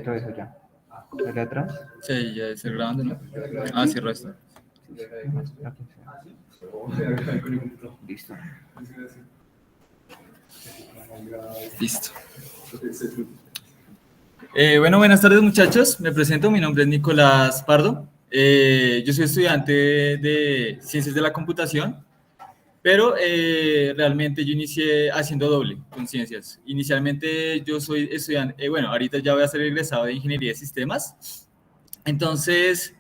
Todo eso ya. ¿Dale atrás? Sí, ya está grabando, ¿no? Ah, cierro esto. Listo. Listo. Bueno, buenas tardes muchachos. Me presento, mi nombre es Nicolás Pardo. Yo soy estudiante de Ciencias de la Computación, pero realmente yo inicié haciendo doble con ciencias. Inicialmente yo soy estudiante, bueno, ahorita ya voy a ser egresado de Ingeniería de Sistemas. Entonces,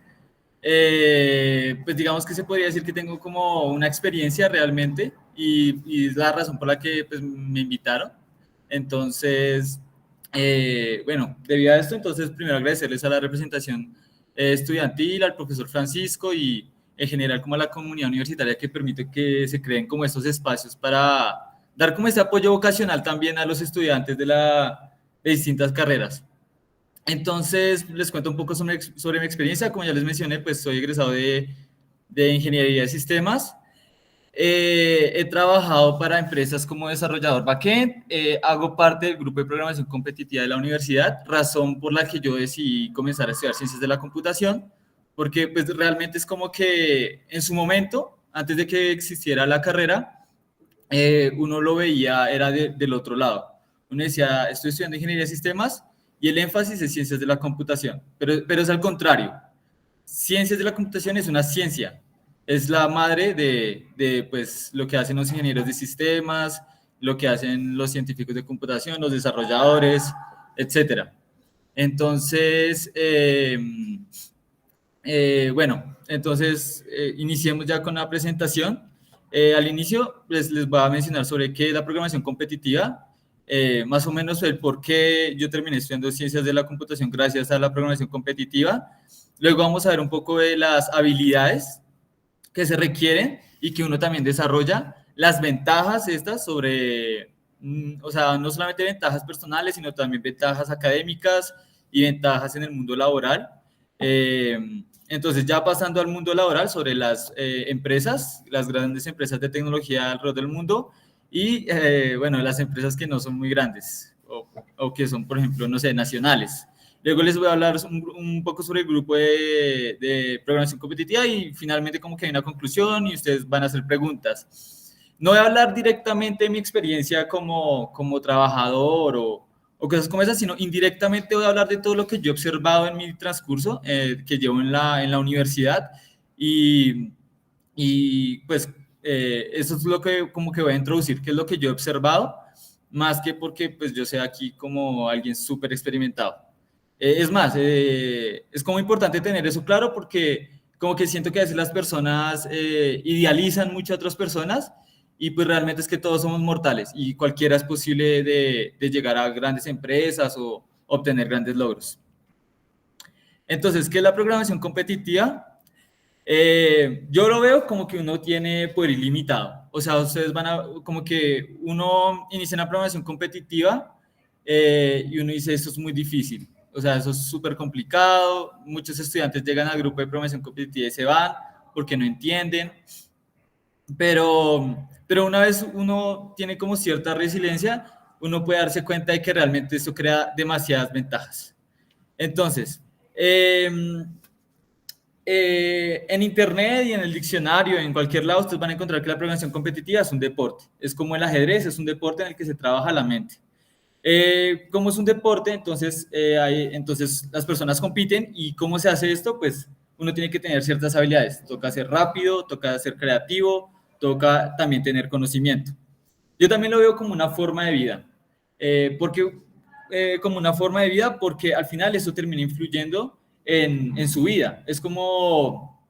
pues digamos que se podría decir que tengo como una experiencia realmente y es la razón por la que pues, me invitaron. Entonces, bueno, debido a esto, entonces primero agradecerles a la representación estudiantil, al profesor Francisco y en general como a la comunidad universitaria que permite que se creen como estos espacios para dar como ese apoyo vocacional también a los estudiantes de distintas carreras. Entonces, les cuento un poco sobre mi experiencia. Como ya les mencioné, pues soy egresado de Ingeniería de Sistemas. He trabajado para empresas como desarrollador backend. Hago parte del grupo de programación competitiva de la universidad, razón por la que yo decidí comenzar a estudiar Ciencias de la Computación, porque pues realmente es como que en su momento, antes de que existiera la carrera, uno lo veía, era del otro lado. Uno decía, estoy estudiando Ingeniería de Sistemas y el énfasis es Ciencias de la Computación, pero es al contrario. Ciencias de la Computación es una ciencia, es la madre de pues, lo que hacen los ingenieros de sistemas, lo que hacen los científicos de computación, los desarrolladores, etcétera. Entonces, bueno, entonces iniciemos ya con la presentación. Al inicio les voy a mencionar sobre qué es la programación competitiva, más o menos el por qué yo terminé estudiando Ciencias de la Computación gracias a la programación competitiva. Luego vamos a ver un poco de las habilidades que se requieren y que uno también desarrolla, las ventajas estas sobre, o sea, no solamente ventajas personales, sino también ventajas académicas y ventajas en el mundo laboral. Entonces, ya pasando al mundo laboral, sobre las empresas, las grandes empresas de tecnología alrededor del mundo y, bueno, las empresas que no son muy grandes o que son, por ejemplo, no sé, nacionales. Luego les voy a hablar un poco sobre el grupo de programación competitiva y finalmente como que hay una conclusión y ustedes van a hacer preguntas. No voy a hablar directamente de mi experiencia como trabajador o cosas como esas, sino indirectamente voy a hablar de todo lo que yo he observado en mi transcurso que llevo en la universidad y pues eso es lo que como que voy a introducir, que es lo que yo he observado, más que porque pues yo sea aquí como alguien súper experimentado. Es más, es como importante tener eso claro porque como que siento que a veces las personas idealizan mucho a otras personas y pues realmente es que todos somos mortales y cualquiera es posible de llegar a grandes empresas o obtener grandes logros. Entonces, ¿qué es la programación competitiva? Yo lo veo como que uno tiene poder ilimitado. O sea, ustedes van a, como que uno inicia una programación competitiva y uno dice, esto es muy difícil. O sea, eso es súper complicado. Muchos estudiantes llegan al grupo de programación competitiva y se van porque no entienden. Pero una vez uno tiene como cierta resiliencia, uno puede darse cuenta de que realmente esto crea demasiadas ventajas. Entonces, en internet y en el diccionario, en cualquier lado, ustedes van a encontrar que la programación competitiva es un deporte. Es como el ajedrez, es un deporte en el que se trabaja la mente. Como es un deporte, entonces las personas compiten y ¿cómo se hace esto? Pues uno tiene que tener ciertas habilidades. Toca ser rápido, toca ser creativo, toca también tener conocimiento. Yo también lo veo como una forma de vida. Como una forma de vida porque al final eso termina influyendo en su vida. Es como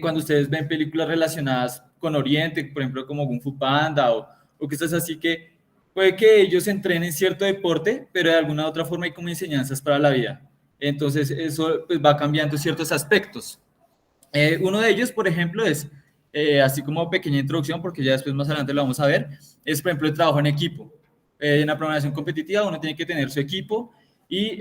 cuando ustedes ven películas relacionadas con Oriente, por ejemplo, como Kung Fu Panda o cosas así que puede que ellos entrenen cierto deporte, pero de alguna otra forma hay como enseñanzas para la vida. Entonces eso pues, va cambiando ciertos aspectos. Uno de ellos, por ejemplo, es, así como pequeña introducción, porque ya después más adelante lo vamos a ver, es, por ejemplo, el trabajo en equipo. En la programación competitiva uno tiene que tener su equipo y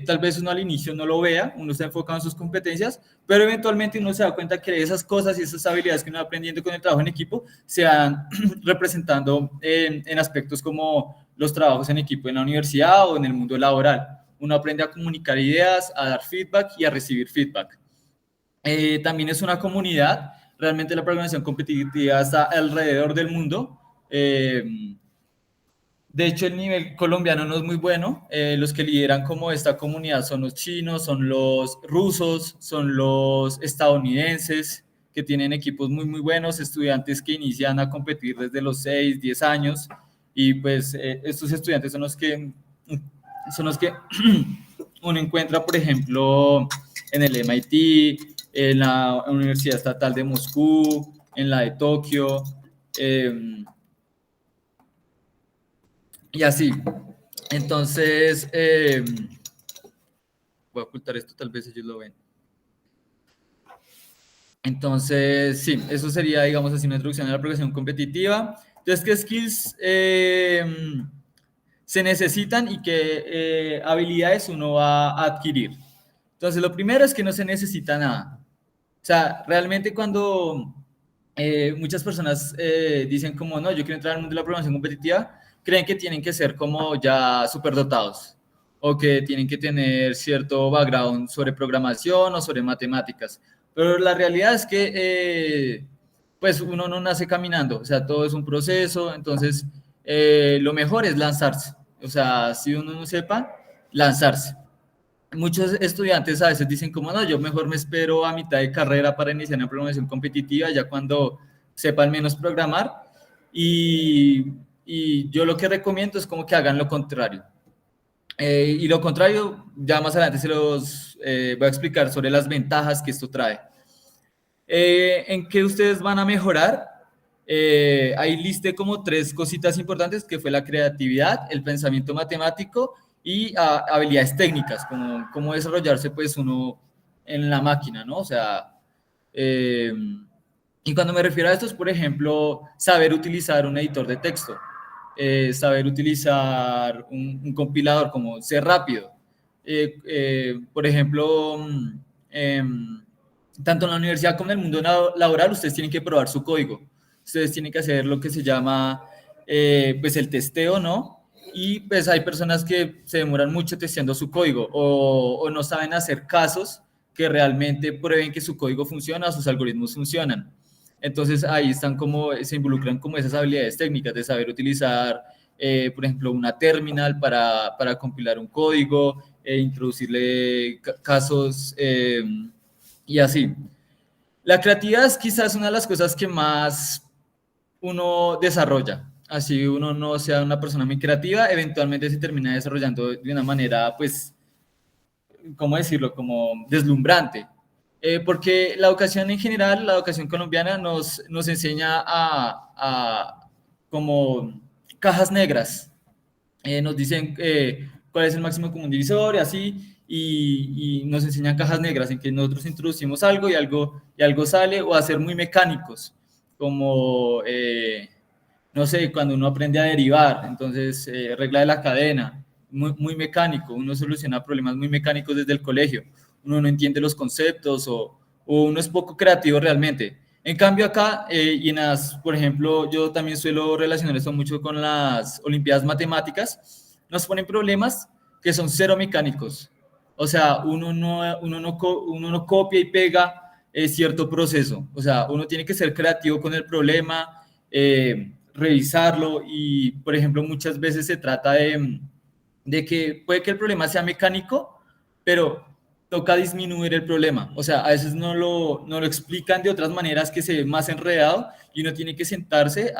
tal vez uno al inicio no lo vea, uno está enfocado en sus competencias, pero eventualmente uno se da cuenta que esas cosas y esas habilidades que uno va aprendiendo con el trabajo en equipo se van representando en aspectos como los trabajos en equipo en la universidad o en el mundo laboral. uno aprende a comunicar ideas, a dar feedback y a recibir feedback. También es una comunidad, realmente la programación competitiva está alrededor del mundo. De hecho, el nivel colombiano no es muy bueno. Los que lideran como esta comunidad son los chinos, son los rusos, son los estadounidenses, que tienen equipos muy, muy buenos, estudiantes que inician a competir desde los 6, 10 años. Y pues estos estudiantes son los que uno encuentra, por ejemplo, en el MIT, en la Universidad Estatal de Moscú, en la de Tokio, y así. Entonces, voy a ocultar esto, tal vez ellos lo ven. Entonces, sí, eso sería, digamos así, una introducción a la programación competitiva. Entonces, ¿qué skills se necesitan y qué habilidades uno va a adquirir? Entonces, lo primero es que no se necesita nada. O sea, realmente cuando muchas personas dicen como, no, yo quiero entrar al mundo de la programación competitiva, creen que tienen que ser como ya superdotados o que tienen que tener cierto background sobre programación o sobre matemáticas. Pero la realidad es que pues uno no nace caminando, o sea, todo es un proceso, entonces lo mejor es lanzarse. O sea, si uno no sepa, lanzarse. Muchos estudiantes a veces dicen como, no, yo mejor me espero a mitad de carrera para iniciar una programación competitiva, ya cuando sepan menos programar. Y yo lo que recomiendo es como que hagan lo contrario. Y lo contrario, ya más adelante se los voy a explicar sobre las ventajas que esto trae. ¿En qué ustedes van a mejorar? Ahí listé como 3 cositas importantes, que fue la creatividad, el pensamiento matemático y habilidades técnicas, como cómo desarrollarse pues uno en la máquina, ¿no? O sea, y cuando me refiero a esto es, por ejemplo, saber utilizar un editor de texto, saber utilizar un compilador, como ser rápido. Por ejemplo, tanto en la universidad como en el mundo laboral, ustedes tienen que probar su código. Ustedes tienen que hacer lo que se llama pues el testeo, ¿no? Y pues hay personas que se demoran mucho testeando su código o no saben hacer casos que realmente prueben que su código funciona o sus algoritmos funcionan. Entonces ahí están como, se involucran como esas habilidades técnicas de saber utilizar, por ejemplo, una terminal para compilar un código, introducirle casos y así. La creatividad es quizás una de las cosas que más uno desarrolla. Así uno no sea una persona muy creativa, eventualmente se termina desarrollando de una manera, pues, ¿cómo decirlo? Como deslumbrante. Porque la educación en general, la educación colombiana nos enseña a como cajas negras. Nos dicen cuál es el máximo común divisor y así, y nos enseñan cajas negras en que nosotros introducimos algo y algo sale, o a ser muy mecánicos, como, no sé, cuando uno aprende a derivar, entonces, regla de la cadena, muy, muy mecánico, uno soluciona problemas muy mecánicos desde el colegio, uno no entiende los conceptos o uno es poco creativo realmente. En cambio acá, y en las, por ejemplo, yo también suelo relacionar esto mucho con las Olimpiadas Matemáticas, nos ponen problemas que son cero mecánicos. O sea, uno no copia y pega cierto proceso. O sea, uno tiene que ser creativo con el problema, revisarlo y, por ejemplo, muchas veces se trata de que puede que el problema sea mecánico, pero toca disminuir el problema. O sea, a veces no lo explican de otras maneras que se ve más enredado y uno tiene que sentarse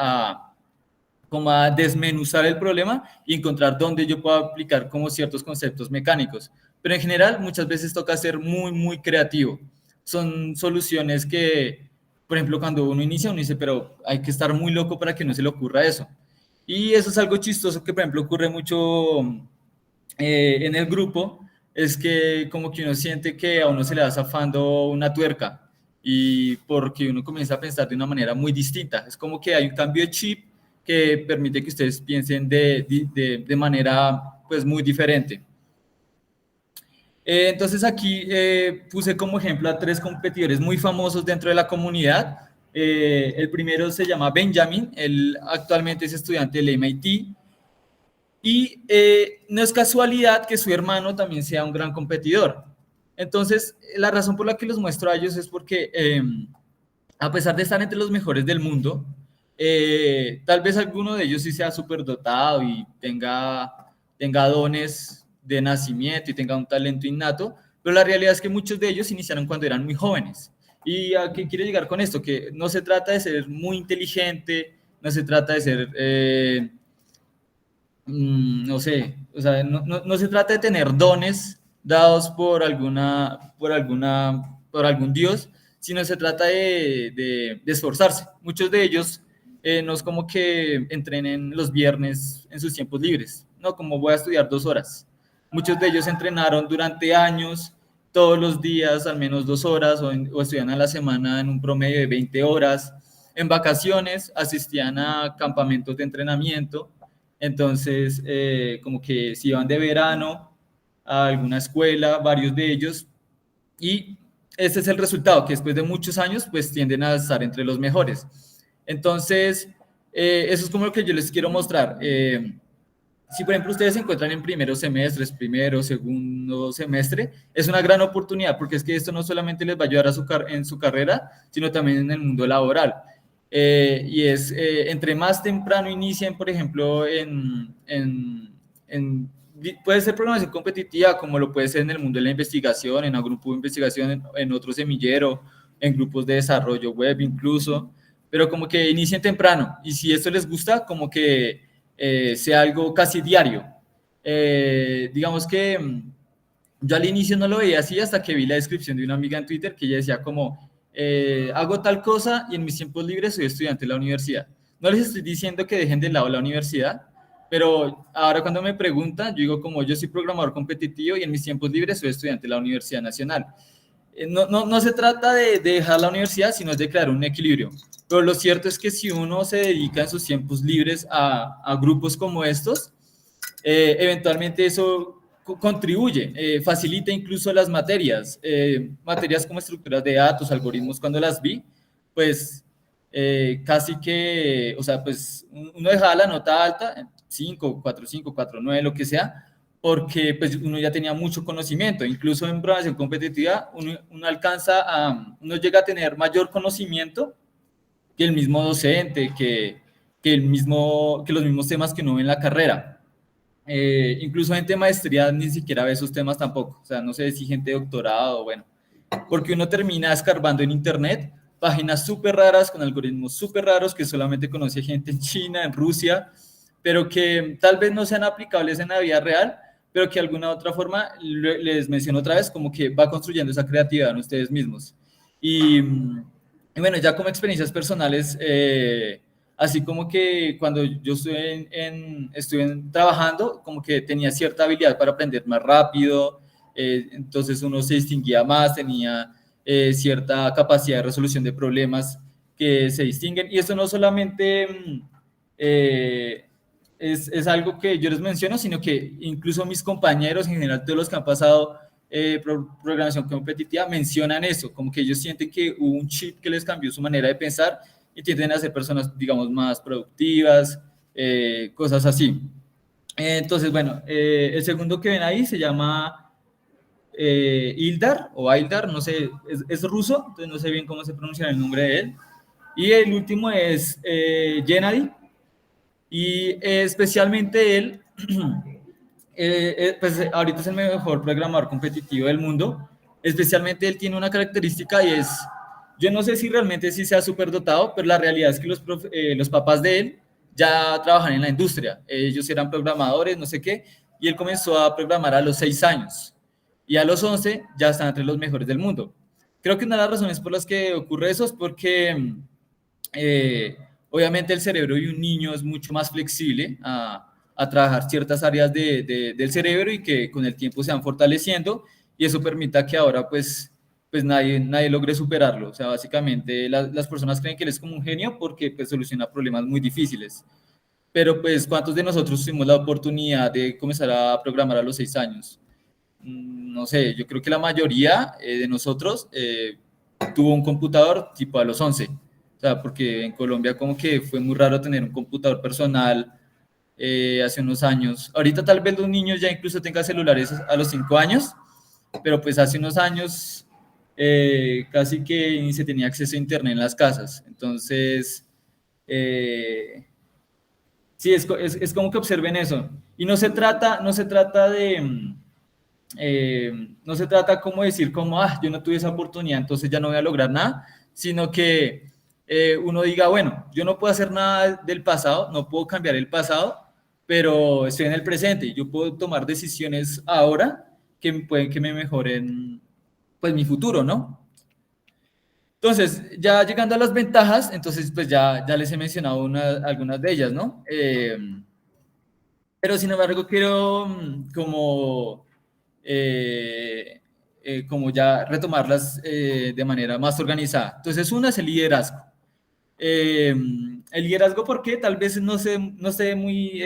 como a desmenuzar el problema y encontrar dónde yo puedo aplicar como ciertos conceptos mecánicos. Pero en general muchas veces toca ser muy, muy creativo. Son soluciones que, por ejemplo, cuando uno inicia, uno dice, pero hay que estar muy loco para que no se le ocurra eso. Y eso es algo chistoso que, por ejemplo, ocurre mucho en el grupo, es que como que uno siente que a uno se le va zafando una tuerca y porque uno comienza a pensar de una manera muy distinta. Es como que hay un cambio de chip que permite que ustedes piensen de manera pues muy diferente. Entonces aquí puse como ejemplo a 3 competidores muy famosos dentro de la comunidad. El primero se llama Benjamin, él actualmente es estudiante del MIT Y no es casualidad que su hermano también sea un gran competidor. Entonces, la razón por la que los muestro a ellos es porque, a pesar de estar entre los mejores del mundo, tal vez alguno de ellos sí sea superdotado y tenga dones de nacimiento y tenga un talento innato, pero la realidad es que muchos de ellos iniciaron cuando eran muy jóvenes. ¿Y a qué quiero llegar con esto? Que no se trata de ser muy inteligente, no se trata de ser, no sé, o sea, no se trata de tener dones dados por algún dios, sino se trata de esforzarse. Muchos de ellos no es como que entrenen los viernes en sus tiempos libres, no, como voy a estudiar 2 horas. Muchos de ellos entrenaron durante años, todos los días, al menos 2 horas, o estudian a la semana en un promedio de 20 horas. En vacaciones asistían a campamentos de entrenamiento, entonces como que se iban de verano a alguna escuela, varios de ellos, y ese es el resultado, que después de muchos años pues tienden a estar entre los mejores. Entonces, eso es como lo que yo les quiero mostrar. Si por ejemplo ustedes se encuentran en primeros semestres, primero, segundo semestre, es una gran oportunidad porque es que esto no solamente les va a ayudar en su carrera, sino también en el mundo laboral. Entre más temprano inicien, por ejemplo, puede ser programación competitiva, como lo puede ser en el mundo de la investigación, en un grupo de investigación, en otro semillero, en grupos de desarrollo web incluso, pero como que inicien temprano y si esto les gusta, como que sea algo casi diario. Digamos que yo al inicio no lo veía así hasta que vi la descripción de una amiga en Twitter que ella decía como, hago tal cosa y en mis tiempos libres soy estudiante de la universidad. No les estoy diciendo que dejen de lado la universidad, pero ahora cuando me preguntan, yo digo como yo soy programador competitivo y en mis tiempos libres soy estudiante de la Universidad Nacional. No se trata de dejar la universidad, sino de crear un equilibrio. Pero lo cierto es que si uno se dedica en sus tiempos libres a grupos como estos, eventualmente eso contribuye, facilita incluso las materias, materias como estructuras de datos, algoritmos, cuando las vi, pues casi que, o sea, pues uno dejaba la nota alta, 5, 4, 5, 4, 9, lo que sea, porque pues uno ya tenía mucho conocimiento, incluso en programación competitiva uno llega a tener mayor conocimiento que el mismo docente, que los mismos temas que uno ve en la carrera. Incluso gente de maestría ni siquiera ve esos temas tampoco, o sea, no sé si gente de doctorado, bueno, porque uno termina escarbando en internet páginas súper raras con algoritmos súper raros que solamente conoce gente en China, en Rusia, pero que tal vez no sean aplicables en la vida real, pero que de alguna otra forma, les menciono otra vez, como que va construyendo esa creatividad en ustedes mismos. Y bueno, ya como experiencias personales, así como que cuando yo estuve trabajando, como que tenía cierta habilidad para aprender más rápido, entonces uno se distinguía más, tenía cierta capacidad de resolución de problemas que se distinguen, y eso no solamente es algo que yo les menciono, sino que incluso mis compañeros, en general todos los que han pasado programación competitiva, mencionan eso, como que ellos sienten que hubo un chip que les cambió su manera de pensar y tienden a ser personas, digamos, más productivas, cosas así. Entonces, bueno, el segundo que ven ahí se llama Ildar o Aildar, no sé, es ruso, entonces no sé bien cómo se pronuncia el nombre de él. Y el último es Gennady, y especialmente él, pues ahorita es el mejor programador competitivo del mundo. Especialmente él tiene una característica y es, yo no sé si realmente sí sea súper dotado, pero la realidad es que los papás de él ya trabajan en la industria. Ellos eran programadores, no sé qué, y él comenzó a programar a los 6 años. Y a los 11 ya están entre los mejores del mundo. Creo que una de las razones por las que ocurre eso es porque obviamente el cerebro de un niño es mucho más flexible a trabajar ciertas áreas del cerebro y que con el tiempo se van fortaleciendo y eso permita que ahora pues nadie logre superarlo. O sea, básicamente las personas creen que él es como un genio porque pues soluciona problemas muy difíciles. Pero pues, ¿cuántos de nosotros tuvimos la oportunidad de comenzar a programar a los 6 años? No sé, yo creo que la mayoría de nosotros tuvo un computador tipo a los 11. O sea, porque en Colombia como que fue muy raro tener un computador personal hace unos años. Ahorita tal vez los niños ya incluso tengan celulares a los 5 años, pero pues hace unos años casi que ni se tenía acceso a internet en las casas. Entonces, sí, es como que observen eso. Y no se trata como decir como, yo no tuve esa oportunidad, entonces ya no voy a lograr nada, sino que uno diga, bueno, yo no puedo hacer nada del pasado, no puedo cambiar el pasado, pero estoy en el presente y yo puedo tomar decisiones ahora que pueden que me mejoren pues mi futuro, ¿no? Entonces, ya llegando a las ventajas, entonces pues ya les he mencionado algunas de ellas, ¿no? Pero sin embargo quiero como ya retomarlas de manera más organizada. Entonces, una es el liderazgo. El liderazgo, porque tal vez no esté muy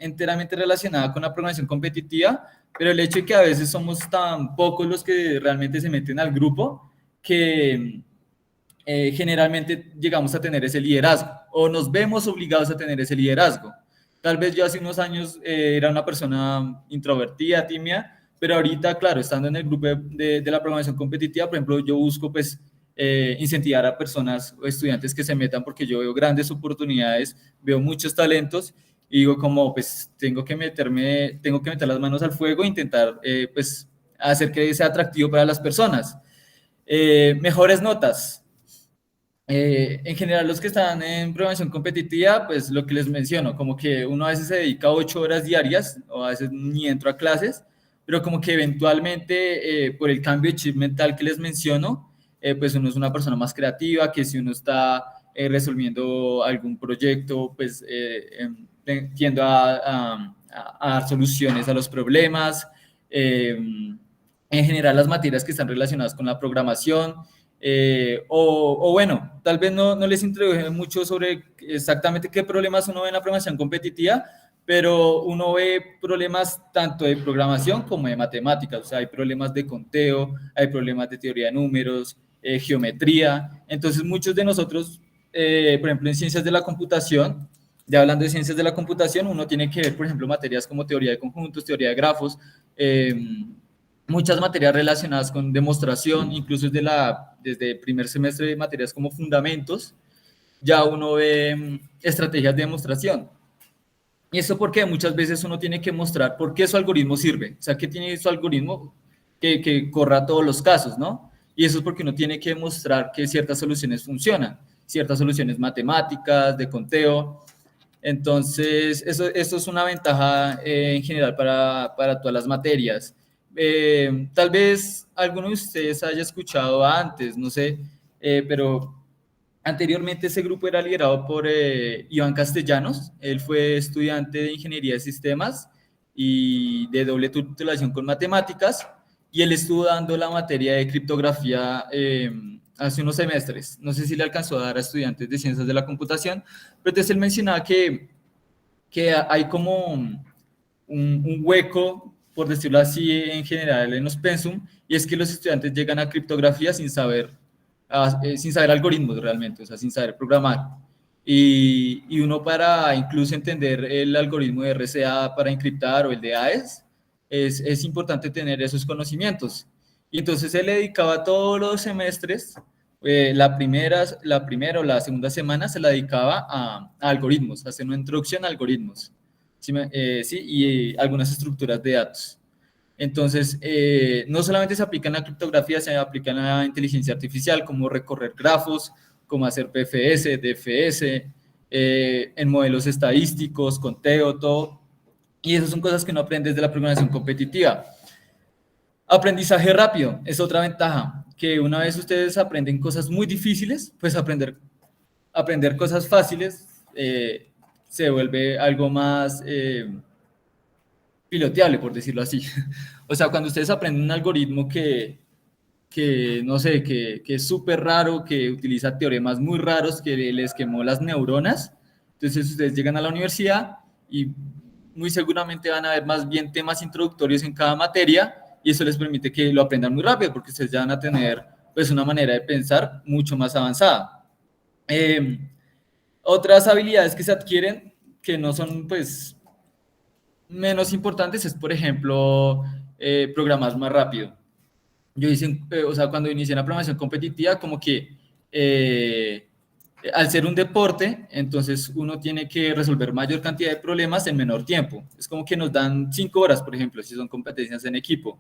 enteramente relacionada con la programación competitiva, pero el hecho de que a veces somos tan pocos los que realmente se meten al grupo que generalmente llegamos a tener ese liderazgo o nos vemos obligados a tener ese liderazgo. Tal vez yo hace unos años era una persona introvertida, tímida, pero ahorita, claro, estando en el grupo de la programación competitiva, por ejemplo, yo busco pues incentivar a personas o estudiantes que se metan porque yo veo grandes oportunidades, veo muchos talentos y digo como pues tengo que meter las manos al fuego e intentar pues hacer que sea atractivo para las personas. Mejores notas. En general, los que están en programación competitiva, pues lo que les menciono, como que uno a veces se dedica 8 horas diarias, o a veces ni entro a clases, pero como que eventualmente, por el cambio de chip mental que les menciono, pues uno es una persona más creativa, que si uno está resolviendo algún proyecto, pues tiendo a dar soluciones a los problemas. En general, las materias que están relacionadas con la programación, o bueno, tal vez no les introduje mucho sobre exactamente qué problemas uno ve en la programación competitiva, pero uno ve problemas tanto de programación como de matemáticas. O sea, hay problemas de conteo, hay problemas de teoría de números, geometría. Entonces, muchos de nosotros, por ejemplo, en ciencias de la computación, ya hablando de ciencias de la computación, uno tiene que ver, por ejemplo, materias como teoría de conjuntos, teoría de grafos, muchas materias relacionadas con demostración, incluso desde el primer semestre de materias como fundamentos, ya uno ve estrategias de demostración. Y eso porque muchas veces uno tiene que mostrar por qué su algoritmo sirve, o sea, qué tiene su algoritmo que corra todos los casos, ¿no? Y eso es porque uno tiene que demostrar que ciertas soluciones funcionan, ciertas soluciones matemáticas, de conteo. Entonces, eso es una ventaja en general para todas las materias. Tal vez alguno de ustedes haya escuchado antes, no sé, pero anteriormente ese grupo era liderado por Iván Castellanos. Él fue estudiante de Ingeniería de Sistemas y de doble titulación con matemáticas, y él estuvo dando la materia de criptografía hace unos semestres. No sé si le alcanzó a dar a estudiantes de ciencias de la computación, pero entonces él mencionaba que hay como un hueco, por decirlo así, en general en los pensum, y es que los estudiantes llegan a criptografía sin saber algoritmos realmente, o sea, sin saber programar. Y uno, para incluso entender el algoritmo de RSA para encriptar o el de AES, es importante tener esos conocimientos. Y entonces él le dedicaba todos los semestres, la primera o la segunda semana se la dedicaba a algoritmos, a hacer una introducción a algoritmos, ¿sí? Sí, y algunas estructuras de datos. Entonces, no solamente se aplica en la criptografía, se aplica en la inteligencia artificial, como recorrer grafos, como hacer PFS, DFS, en modelos estadísticos, conteo, todo. Y esas son cosas que no aprendes de la programación competitiva. Aprendizaje rápido es otra ventaja, que una vez ustedes aprenden cosas muy difíciles, pues aprender cosas fáciles se vuelve algo más piloteable, por decirlo así. O sea, cuando ustedes aprenden un algoritmo que no sé, que es súper raro, que utiliza teoremas muy raros, que les quemó las neuronas, entonces ustedes llegan a la universidad y muy seguramente van a ver más bien temas introductorios en cada materia, y eso les permite que lo aprendan muy rápido, porque ustedes ya van a tener pues una manera de pensar mucho más avanzada. Otras habilidades que se adquieren, que no son pues menos importantes es, por ejemplo, programar más rápido. Yo hice, o sea, cuando inicié en la programación competitiva, como que al ser un deporte, entonces uno tiene que resolver mayor cantidad de problemas en menor tiempo. Es como que nos dan 5 horas, por ejemplo, si son competencias en equipo.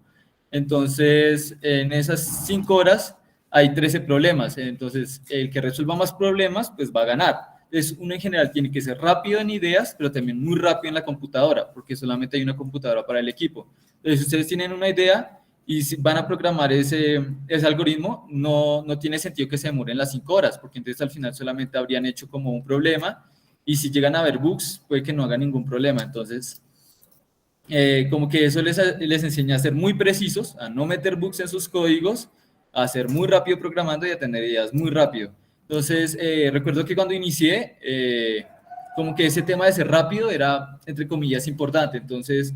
Entonces, en esas 5 horas hay 13 problemas. Entonces, el que resuelva más problemas, pues va a ganar. Entonces, uno en general tiene que ser rápido en ideas, pero también muy rápido en la computadora, porque solamente hay una computadora para el equipo. Entonces, si ustedes tienen una idea y si van a programar ese algoritmo, no tiene sentido que se demoren las 5 horas, porque entonces al final solamente habrían hecho como un problema y si llegan a haber bugs, puede que no hagan ningún problema. Entonces, como que eso les enseña a ser muy precisos, a no meter bugs en sus códigos, a ser muy rápido programando y a tener ideas muy rápido. Entonces, recuerdo que cuando inicié, como que ese tema de ser rápido era, entre comillas, importante. Entonces,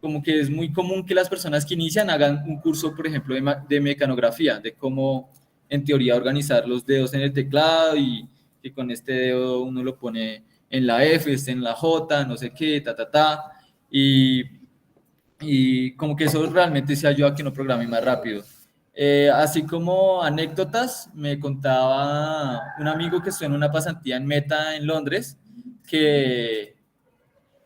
como que es muy común que las personas que inician hagan un curso, por ejemplo, de mecanografía, de cómo, en teoría, organizar los dedos en el teclado y que con este dedo uno lo pone en la F, este en la J, no sé qué, y, y como que eso realmente se ayuda a que uno programe más rápido. Así como anécdotas, me contaba un amigo que estuvo en una pasantía en Meta en Londres, que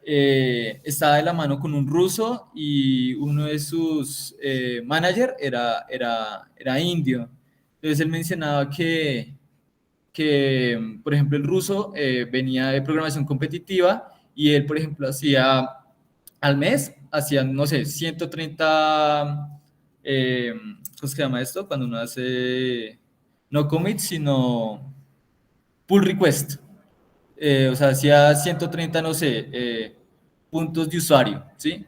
estaba de la mano con un ruso y uno de sus manager era indio. Entonces él mencionaba que por ejemplo, el ruso venía de programación competitiva y él, por ejemplo, hacía al mes, hacía, no sé, 130, ¿cómo se llama esto? Cuando uno hace, no commit, sino pull request. O sea, hacía 130, no sé, puntos de usuario, ¿sí?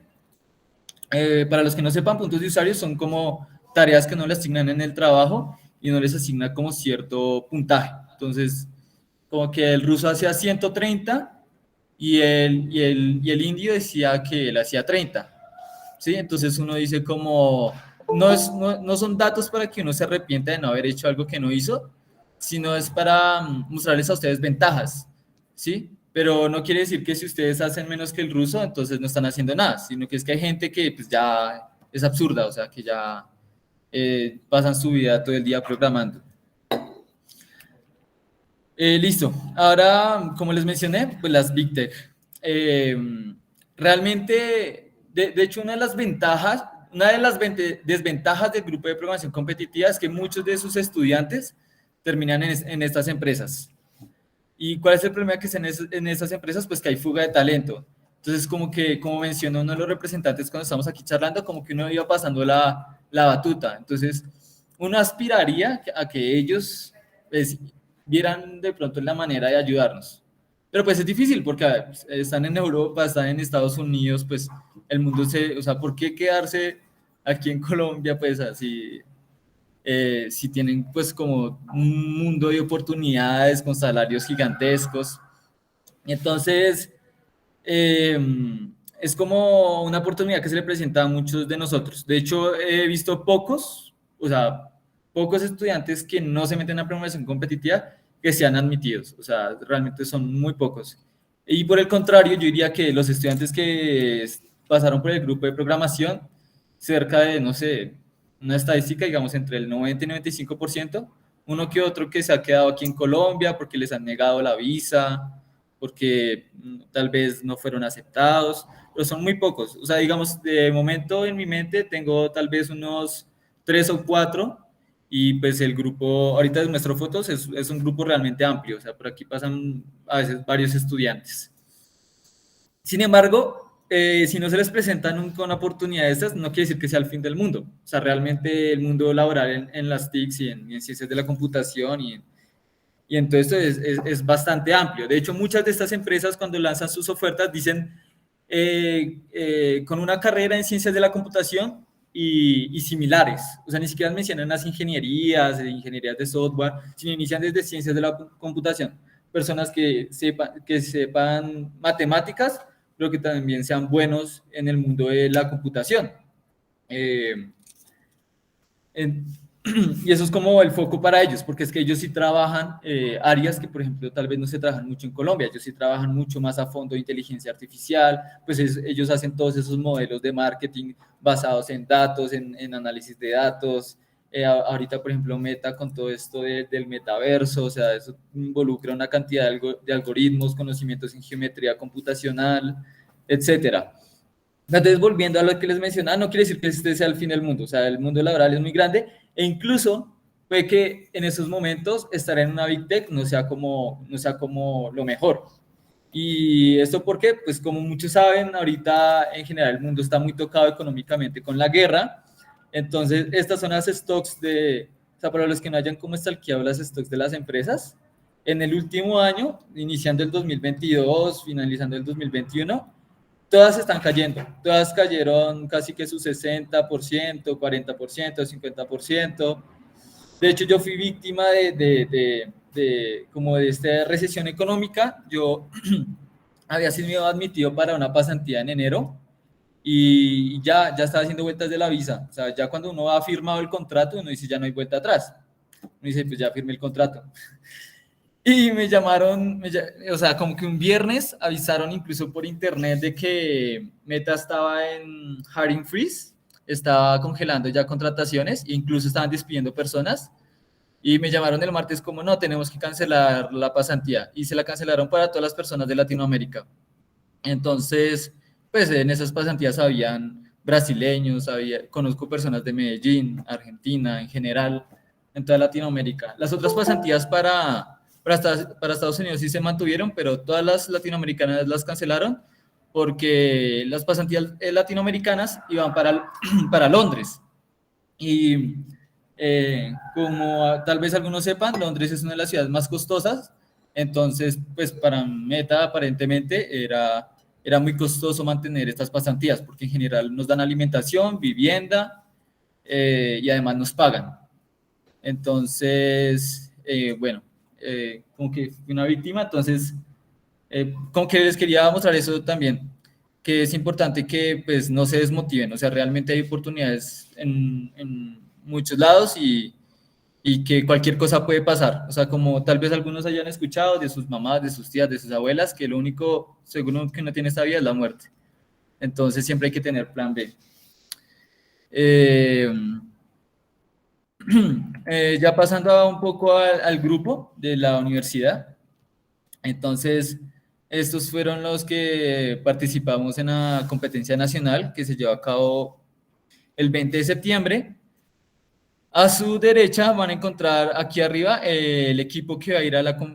Para los que no sepan, puntos de usuario son como tareas que no le asignan en el trabajo y no les asigna como cierto puntaje. Entonces, como que el ruso hacía 130 y el indio decía que él hacía 30. ¿Sí? Entonces uno dice como, no son datos para que uno se arrepienta de no haber hecho algo que no hizo, sino es para mostrarles a ustedes ventajas, ¿sí? Pero no quiere decir que si ustedes hacen menos que el ruso, entonces no están haciendo nada, sino que es que hay gente que pues ya es absurda, o sea, que ya pasan su vida todo el día programando. Listo. Ahora, como les mencioné, pues las Big Tech. Eh, realmente, de hecho, una de las desventajas del grupo de programación competitiva es que muchos de sus estudiantes terminan en estas empresas. ¿Y cuál es el problema que están en estas empresas? Pues que hay fuga de talento. Entonces, como que, como mencionó uno de los representantes cuando estamos aquí charlando, como que uno iba pasando la batuta. Entonces, uno aspiraría a que ellos pues, vieran de pronto la manera de ayudarnos. Pero pues es difícil porque pues, están en Europa, están en Estados Unidos, pues el mundo o sea, ¿por qué quedarse aquí en Colombia? Pues así, si tienen pues como un mundo de oportunidades con salarios gigantescos. Entonces, eh, es como una oportunidad que se le presenta a muchos de nosotros. De hecho, he visto pocos, o sea, pocos estudiantes que no se meten a programación competitiva que sean admitidos. O sea, realmente son muy pocos. Y por el contrario, yo diría que los estudiantes que pasaron por el grupo de programación, cerca de, no sé, una estadística, digamos, entre el 90 y 95%, uno que otro que se ha quedado aquí en Colombia porque les han negado la visa, porque tal vez no fueron aceptados, pero son muy pocos. O sea, digamos, de momento en mi mente tengo tal vez unos 3 o 4 y pues el grupo, ahorita les muestro fotos, es un grupo realmente amplio, o sea, por aquí pasan a veces varios estudiantes. Sin embargo, si no se les presentan nunca una oportunidad de estas, no quiere decir que sea el fin del mundo. O sea, realmente el mundo laboral en las TICs y en ciencias de la computación y entonces es bastante amplio. De hecho, muchas de estas empresas cuando lanzan sus ofertas dicen con una carrera en ciencias de la computación y similares. O sea, ni siquiera mencionan las ingenierías de software, sino inician desde ciencias de la computación. Personas que sepan matemáticas, pero que también sean buenos en el mundo de la computación. Eh, en, y eso es como el foco para ellos, porque es que ellos sí trabajan áreas que, por ejemplo, tal vez no se trabajan mucho en Colombia, ellos sí trabajan mucho más a fondo de inteligencia artificial, pues ellos hacen todos esos modelos de marketing basados en datos, en análisis de datos. Ahorita, por ejemplo, Meta con todo esto del metaverso, o sea, eso involucra una cantidad de algoritmos, conocimientos en geometría computacional, etcétera. Entonces, volviendo a lo que les mencionaba, no quiere decir que este sea el fin del mundo, o sea, el mundo laboral es muy grande e incluso puede que en esos momentos estar en una Big Tech no sea como lo mejor. ¿Y esto por qué? Pues como muchos saben, ahorita en general el mundo está muy tocado económicamente con la guerra, entonces estas son las stocks o sea, para los que no hayan como stalkeado las stocks de las empresas, en el último año, iniciando el 2022, finalizando el 2021, todas están cayendo, todas cayeron casi que su 60%, 40%, 50%. De hecho, yo fui víctima como de esta recesión económica. Yo había sido admitido para una pasantía en enero y ya estaba haciendo vueltas de la visa. O sea, ya cuando uno ha firmado el contrato, uno dice, ya no hay vuelta atrás. Uno dice, pues ya firmé el contrato. Y me llamaron, o sea, como que un viernes avisaron incluso por internet de que Meta estaba en hiring freeze, estaba congelando ya contrataciones, e incluso estaban despidiendo personas. Y me llamaron el martes como, no, tenemos que cancelar la pasantía. Y se la cancelaron para todas las personas de Latinoamérica. Entonces, pues en esas pasantías habían brasileños, conozco personas de Medellín, Argentina, en general, en toda Latinoamérica. Las otras pasantías para Estados Unidos sí se mantuvieron, pero todas las latinoamericanas las cancelaron porque las pasantías latinoamericanas iban para Londres. Y como tal vez algunos sepan, Londres es una de las ciudades más costosas, entonces pues para Meta aparentemente era muy costoso mantener estas pasantías, porque en general nos dan alimentación, vivienda y además nos pagan. Entonces, bueno, como que fui una víctima, entonces como que les quería mostrar eso también, que es importante que pues no se desmotiven, o sea, realmente hay oportunidades en muchos lados y que cualquier cosa puede pasar, o sea, como tal vez algunos hayan escuchado de sus mamás, de sus tías, de sus abuelas, que lo único seguro que no tiene esta vida es la muerte, entonces siempre hay que tener plan B. Eh, ya pasando un poco al grupo de la universidad, entonces, estos fueron los que participamos en la competencia nacional que se llevó a cabo el 20 de septiembre. A su derecha van a encontrar aquí arriba el equipo que va a ir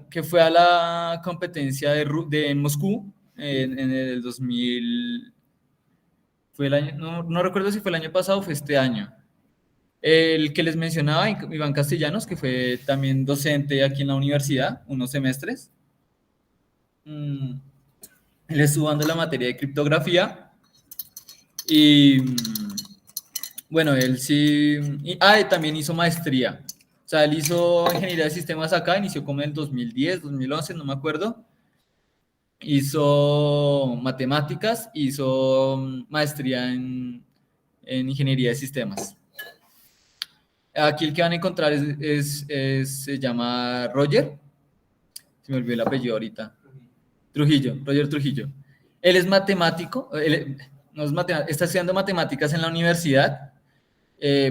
que fue a la competencia de Moscú en el 2000, fue el año, no recuerdo si fue el año pasado o fue este año. El que les mencionaba, Iván Castellanos, que fue también docente aquí en la universidad, unos semestres. Él estuvo dando la materia de criptografía y bueno, él sí, y también hizo maestría, o sea, él hizo ingeniería de sistemas acá, inició como en el 2010, 2011, no me acuerdo, hizo matemáticas, hizo maestría en ingeniería de sistemas. Aquí el que van a encontrar se llama Roger, se me olvidó el apellido ahorita. Roger Trujillo. Él es matemático, no es está estudiando matemáticas en la universidad,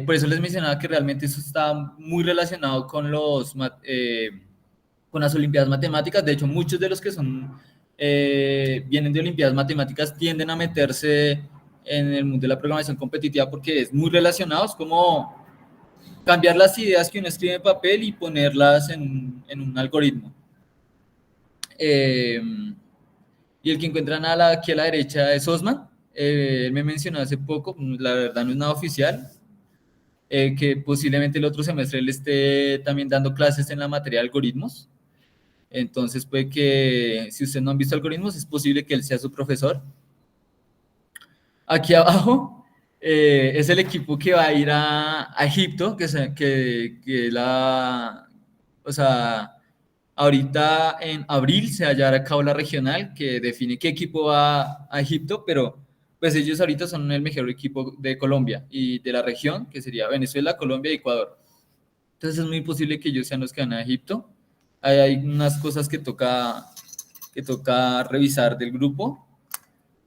por eso les mencionaba que realmente eso está muy relacionado con las Olimpiadas Matemáticas. De hecho, muchos de los que vienen de Olimpiadas Matemáticas tienden a meterse en el mundo de la programación competitiva porque es muy relacionado, es como cambiar las ideas que uno escribe en papel y ponerlas en un algoritmo. Y el que encuentran aquí a la derecha es Osman. Él me mencionó hace poco, la verdad no es nada oficial, que posiblemente el otro semestre él esté también dando clases en la materia de algoritmos. Entonces puede que, si ustedes no han visto algoritmos, es posible que él sea su profesor. Aquí abajo es el equipo que va a ir a Egipto, o sea, ahorita en abril se va a llevar a cabo la regional que define qué equipo va a Egipto, pero pues ellos ahorita son el mejor equipo de Colombia y de la región, que sería Venezuela, Colombia y Ecuador. Entonces es muy posible que ellos sean los que van a Egipto. Hay unas cosas que toca revisar del grupo,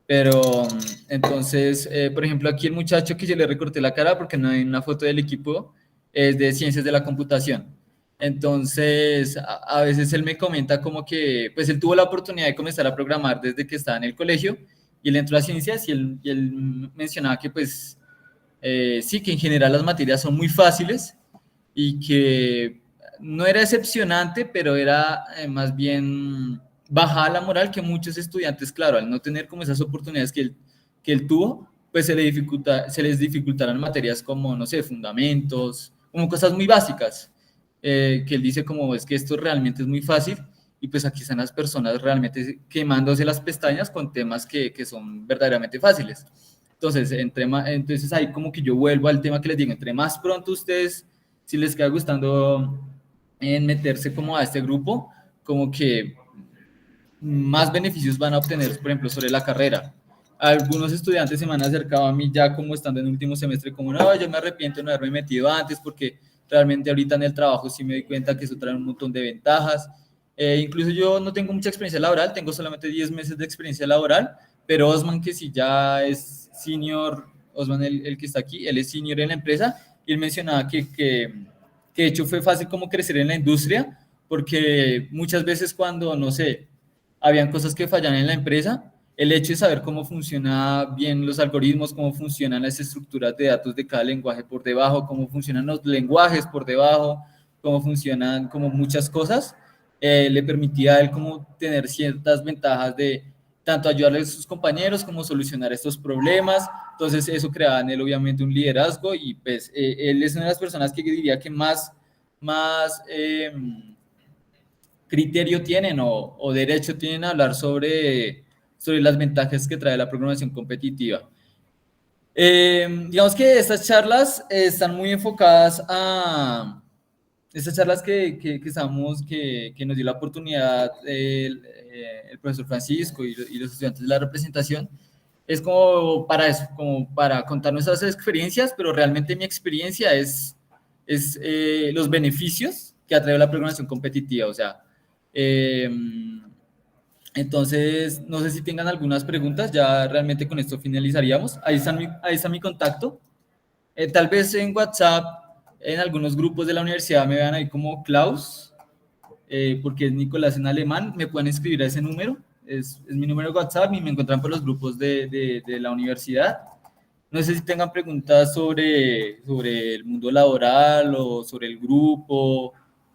pero entonces, por ejemplo, aquí el muchacho que yo le recorté la cara porque no hay una foto del equipo es de Ciencias de la Computación. Entonces, a veces él me comenta como que, pues él tuvo la oportunidad de comenzar a programar desde que estaba en el colegio y él entró a ciencias y él mencionaba que pues sí, que en general las materias son muy fáciles y que no era decepcionante, pero era más bien bajada la moral que muchos estudiantes, claro, al no tener como esas oportunidades que él tuvo, pues se les dificultaron materias como, no sé, fundamentos, como cosas muy básicas, que él dice como es que esto realmente es muy fácil y pues aquí están las personas realmente quemándose las pestañas con temas que son verdaderamente fáciles. Entonces, entonces ahí como que yo vuelvo al tema que les digo, entre más pronto ustedes, si les queda gustando en meterse como a este grupo, como que más beneficios van a obtener, por ejemplo, sobre la carrera. Algunos estudiantes se me han acercado a mí ya como estando en último semestre, como no, yo me arrepiento de no haberme metido antes porque realmente ahorita en el trabajo sí me doy cuenta que eso trae un montón de ventajas. Incluso yo no tengo mucha experiencia laboral, tengo solamente 10 meses de experiencia laboral, pero Osman, que sí ya es senior, Osman el que está aquí, él es senior en la empresa y él mencionaba que de hecho fue fácil como crecer en la industria porque muchas veces cuando, no sé, habían cosas que fallan en la empresa, el hecho de saber cómo funcionan bien los algoritmos, cómo funcionan las estructuras de datos de cada lenguaje por debajo, cómo funcionan los lenguajes por debajo, cómo funcionan como muchas cosas, le permitía a él como tener ciertas ventajas de tanto ayudarle a sus compañeros como solucionar estos problemas. Entonces eso creaba en él obviamente un liderazgo y pues él es una de las personas que diría que más criterio tienen o derecho tienen a hablar sobre las ventajas que trae la programación competitiva. Digamos que estas charlas están muy enfocadas a estas charlas que nos dio la oportunidad el profesor Francisco y los estudiantes de la representación, es como para eso, como para contar nuestras experiencias, pero realmente mi experiencia es los beneficios que ha traído la programación competitiva, o sea, eh, entonces, no sé si tengan algunas preguntas, ya realmente con esto finalizaríamos. Ahí está mi contacto. Tal vez en WhatsApp, en algunos grupos de la universidad me vean ahí como Klaus, porque es Nicolás en alemán, me pueden escribir a ese número, es mi número de WhatsApp y me encuentran por los grupos de la universidad. No sé si tengan preguntas sobre el mundo laboral o sobre el grupo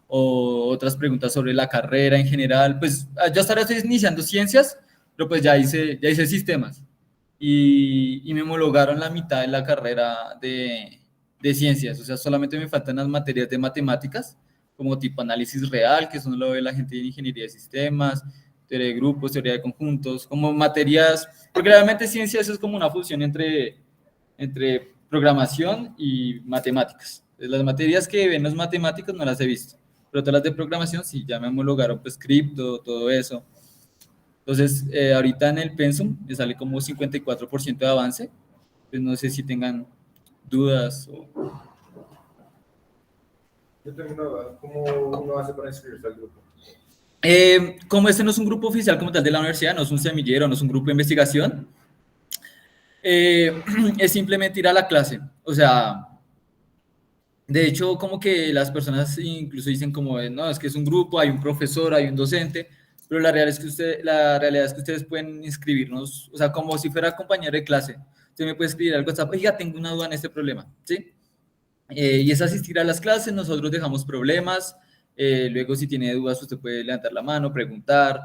o otras preguntas sobre la carrera en general. Pues yo hasta ahora estoy iniciando ciencias, pero pues ya hice sistemas y me homologaron la mitad de la carrera de ciencias. O sea, solamente me faltan las materias de matemáticas, como tipo análisis real, que eso no lo ve la gente de ingeniería de sistemas, teoría de grupos, teoría de conjuntos, como materias, porque realmente ciencias es como una fusión entre programación y matemáticas. Las materias que ven los matemáticos no las he visto, pero todas las de programación sí, ya me homologaron pues cripto, todo eso. Entonces, ahorita en el pensum me sale como 54% de avance, pues no sé si tengan dudas o... Yo tengo una duda, ¿cómo uno hace para inscribirse al grupo? Como este no es un grupo oficial como tal de la universidad, no es un semillero, no es un grupo de investigación, es simplemente ir a la clase. O sea, de hecho, como que las personas incluso dicen como, no, es que es un grupo, hay un profesor, hay un docente, pero la realidad es que ustedes pueden inscribirnos, o sea, como si fuera compañero de clase. Usted me puede escribir al WhatsApp, oiga, tengo una duda en este problema, ¿sí? Y es asistir a las clases, nosotros dejamos problemas, luego si tiene dudas usted puede levantar la mano, preguntar,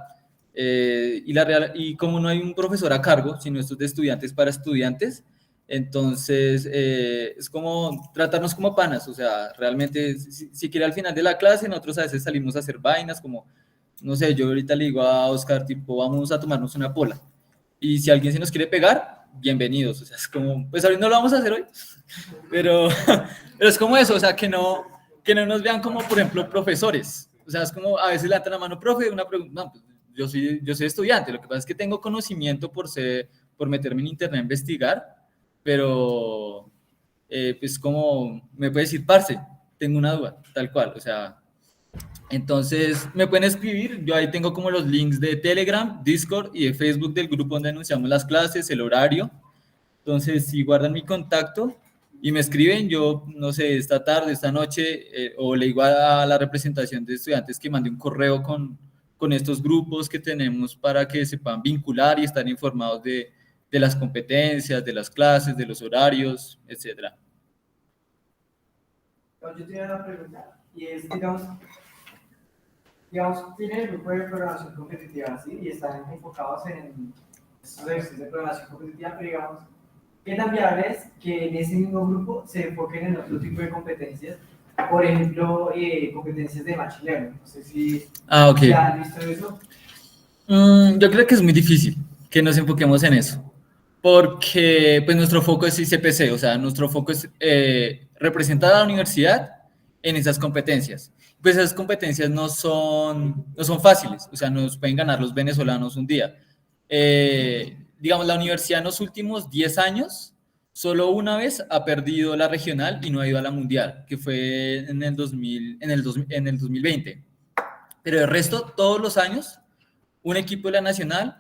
y como no hay un profesor a cargo, sino esto es de estudiantes para estudiantes, entonces es como tratarnos como panas, o sea, realmente si quiere al final de la clase, nosotros a veces salimos a hacer vainas, como, no sé, yo ahorita le digo a Oscar, tipo, vamos a tomarnos una pola, y si alguien se nos quiere pegar, bienvenidos, o sea, es como, pues ahorita no lo vamos a hacer hoy, pero, pero es como eso, o sea, que no nos vean como, por ejemplo, profesores. O sea, es como a veces levantan la mano, profe, una pregunta. No, pues yo soy estudiante, lo que pasa es que tengo conocimiento por meterme en internet a investigar, pero pues como me puede decir, parce, tengo una duda, tal cual, o sea, entonces me pueden escribir, yo ahí tengo como los links de Telegram, Discord y de Facebook del grupo donde anunciamos las clases, el horario. Entonces, si guardan mi contacto y me escriben, yo, no sé, esta tarde, esta noche, o le digo a la representación de estudiantes que mande un correo con estos grupos que tenemos para que se puedan vincular y estar informados de las competencias, de las clases, de los horarios, etcétera. Yo tenía una pregunta, y es, digamos, tienen el grupo de programación competitiva, ¿sí? Y están enfocados en estos ejercicios de programación competitiva, pero digamos, ¿qué tan viable es que en ese mismo grupo se enfoquen en otro tipo de competencias? Por ejemplo, competencias de Machine Learning. No sé si Ok. ya han visto eso. Yo creo que es muy difícil que nos enfoquemos en eso, porque pues nuestro foco es ICPC, o sea, nuestro foco es representar a la universidad en esas competencias. Pues esas competencias no son fáciles, o sea, nos pueden ganar los venezolanos un día. Digamos, la universidad en los últimos 10 años, solo una vez ha perdido la regional y no ha ido a la mundial, que fue en el 2020. Pero el resto, todos los años, un equipo de la nacional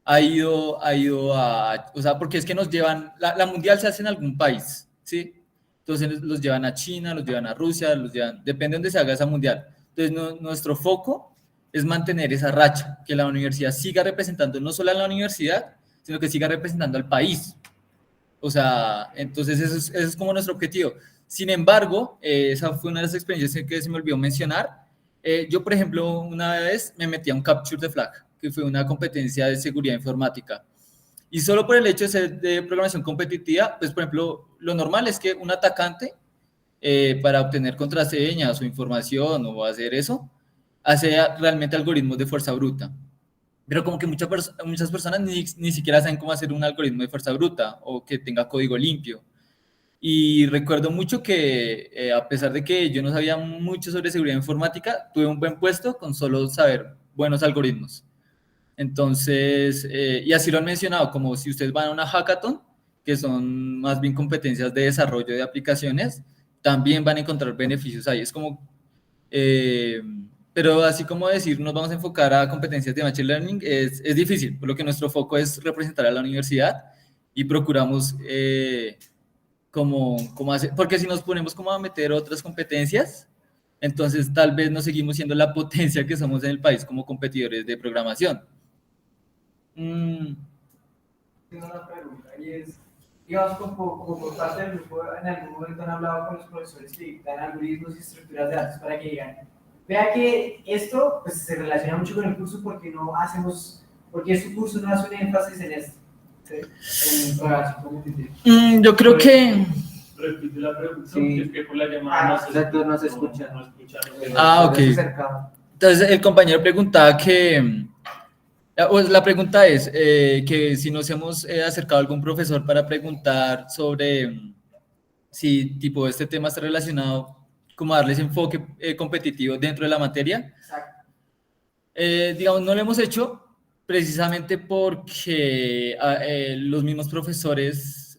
ha ido a, o sea, porque es que nos llevan, la mundial se hace en algún país, ¿sí? Entonces los llevan a China, los llevan a Rusia, los llevan, depende de dónde se haga esa mundial. Entonces nuestro foco es mantener esa racha, que la universidad siga representando no solo a la universidad, sino que siga representando al país. O sea, entonces eso es como nuestro objetivo. Sin embargo, esa fue una de las experiencias que se me olvidó mencionar. Yo, por ejemplo, una vez me metí a un Capture the Flag, que fue una competencia de seguridad informática. Y solo por el hecho de ser de programación competitiva, pues, por ejemplo, lo normal es que un atacante, para obtener contraseñas o información o hacer eso, hace realmente algoritmos de fuerza bruta. Pero como que muchas personas ni siquiera saben cómo hacer un algoritmo de fuerza bruta o que tenga código limpio. Y recuerdo mucho que a pesar de que yo no sabía mucho sobre seguridad informática, tuve un buen puesto con solo saber buenos algoritmos. Entonces, y así lo han mencionado, como si ustedes van a una hackathon, que son más bien competencias de desarrollo de aplicaciones, también van a encontrar beneficios ahí. Es como, pero así como decir, nos vamos a enfocar a competencias de Machine Learning, es difícil, por lo que nuestro foco es representar a la universidad y procuramos como hacer, porque si nos ponemos como a meter otras competencias, entonces tal vez no seguimos siendo la potencia que somos en el país como competidores de programación. Tengo una pregunta, y es, digamos, como por parte del grupo, en algún momento han hablado con los profesores que dan algoritmos y estructuras de datos para que digan, vea que esto pues, se relaciona mucho con el curso porque su curso no hace un énfasis en esto, ¿sí? En programación competitiva. Yo creo que... Repite la pregunta, Sí. es que por la llamada exacto, no se escucha. No escucha. Ok. Entonces el compañero preguntaba que... Pues la pregunta es que si nos hemos acercado a algún profesor para preguntar sobre si tipo este tema está relacionado, como darles enfoque competitivo dentro de la materia. Exacto. Digamos, no lo hemos hecho precisamente porque los mismos profesores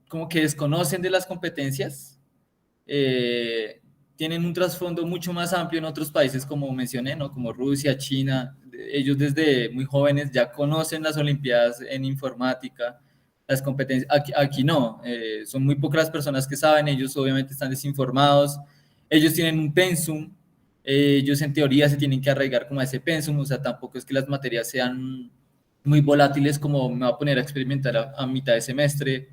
como que desconocen de las competencias, tienen un trasfondo mucho más amplio en otros países, como mencioné, ¿no? Como Rusia, China. Ellos desde muy jóvenes ya conocen las Olimpiadas en informática, las competencias. Aquí no, son muy pocas las personas que saben, ellos obviamente están desinformados, ellos tienen un pensum, ellos en teoría se tienen que arraigar como a ese pensum, o sea, tampoco es que las materias sean muy volátiles como me va a poner a experimentar a mitad de semestre.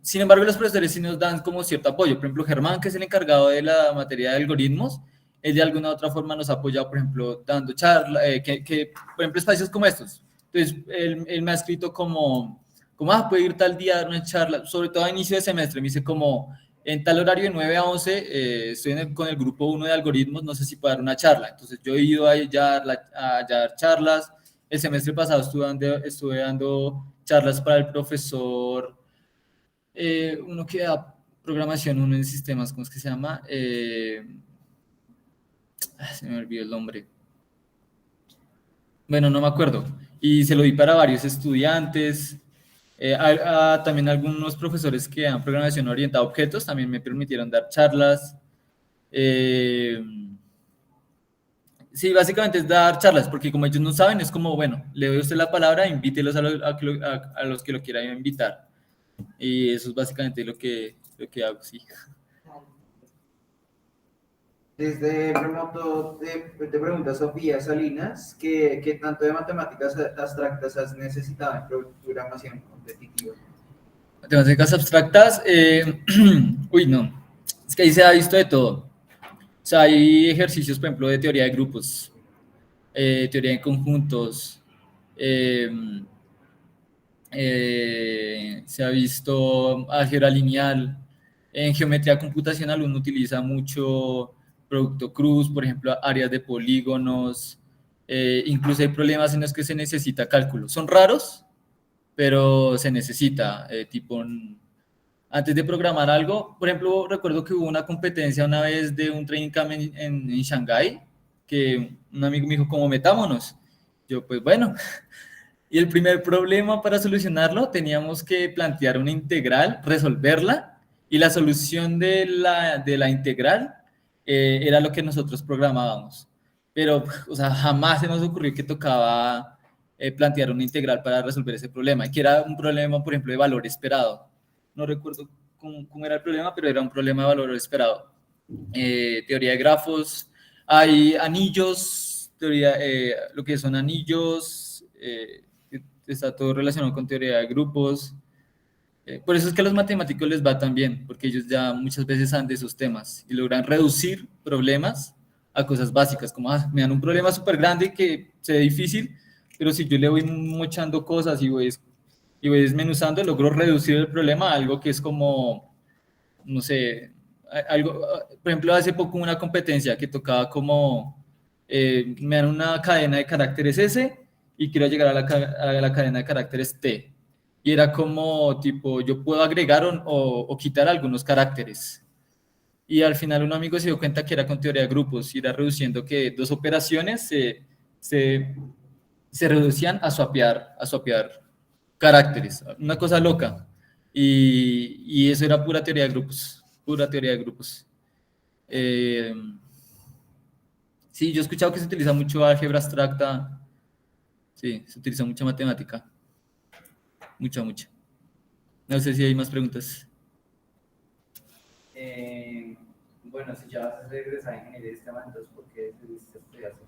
Sin embargo, los profesores sí nos dan como cierto apoyo. Por ejemplo, Germán, que es el encargado de la materia de algoritmos, él de alguna u otra forma nos ha apoyado, por ejemplo, dando charlas, por ejemplo, espacios como estos. Entonces, él me ha escrito como puede ir tal día a dar una charla, sobre todo a inicio de semestre, me dice como, en tal horario de 9 a 11, estoy con el grupo 1 de algoritmos, no sé si puedo dar una charla. Entonces, yo he ido a dar charlas. El semestre pasado estuve dando charlas para el profesor, uno que da programación, uno en sistemas, ¿cómo es que se llama? Se me olvidó el nombre. Bueno, no me acuerdo. Y se lo di para varios estudiantes. También algunos profesores que dan programación orientada a objetos también me permitieron dar charlas. Sí, básicamente es dar charlas, porque como ellos no saben, es como, bueno, le doy a usted la palabra, invítelos a los que lo quieran invitar. Y eso es básicamente lo que hago, sí. Desde el remoto te pregunta Sofía Salinas, ¿qué tanto de matemáticas abstractas has necesitado en programación competitiva? Matemáticas abstractas, uy, no, es que ahí se ha visto de todo. O sea, hay ejercicios, por ejemplo, de teoría de grupos, teoría de conjuntos, eh, se ha visto álgebra lineal. En geometría computacional uno utiliza mucho producto cruz, por ejemplo, áreas de polígonos, incluso hay problemas en los que se necesita cálculo. Son raros, pero se necesita, antes de programar algo, por ejemplo, recuerdo que hubo una competencia una vez de un training camp en Shanghái, que un amigo me dijo, como metámonos. Yo, pues bueno, y el primer problema para solucionarlo, teníamos que plantear una integral, resolverla, y la solución de la integral era lo que nosotros programábamos. Pero, o sea, jamás se nos ocurrió que tocaba plantear una integral para resolver ese problema, que era un problema, por ejemplo, de valor esperado. No recuerdo cómo era el problema, pero era un problema de valor esperado. Teoría de grafos, hay anillos, lo que son anillos, está todo relacionado con teoría de grupos. Por eso es que a los matemáticos les va tan bien, porque ellos ya muchas veces saben de esos temas y logran reducir problemas a cosas básicas, como me dan un problema súper grande que se ve difícil, pero si yo le voy mochando cosas y voy desmenuzando, logro reducir el problema a algo que es como, no sé, algo, por ejemplo, hace poco una competencia que tocaba como, me dan una cadena de caracteres S y quiero llegar a la cadena de caracteres T. Y era como, tipo, yo puedo agregar o quitar algunos caracteres. Y al final un amigo se dio cuenta que era con teoría de grupos y era reduciendo que dos operaciones se reducían a swapear caracteres. Una cosa loca. Y eso era pura teoría de grupos. Pura teoría de grupos. Sí, yo he escuchado que se utiliza mucho álgebra abstracta. Sí, se utiliza mucha matemática. Mucha. No sé si hay más preguntas. Bueno, si ya vas a regresar a ingeniería de sistemas, entonces, ¿por qué decidiste estudiar eso?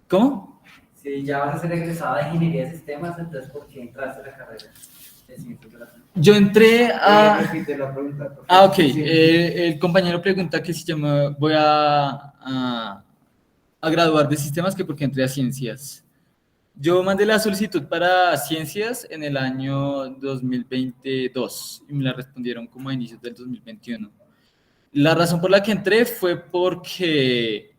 ¿Cómo? Si ya vas a ser egresada de ingeniería de sistemas, entonces, ¿por qué entraste a la carrera de ciencias de la computación? Yo entré a... Repite la pregunta. Ok. Sí. El compañero pregunta que si yo me voy a graduar de sistemas, que porque entré a ciencias. Yo mandé la solicitud para ciencias en el año 2022 y me la respondieron como a inicios del 2021. La razón por la que entré fue porque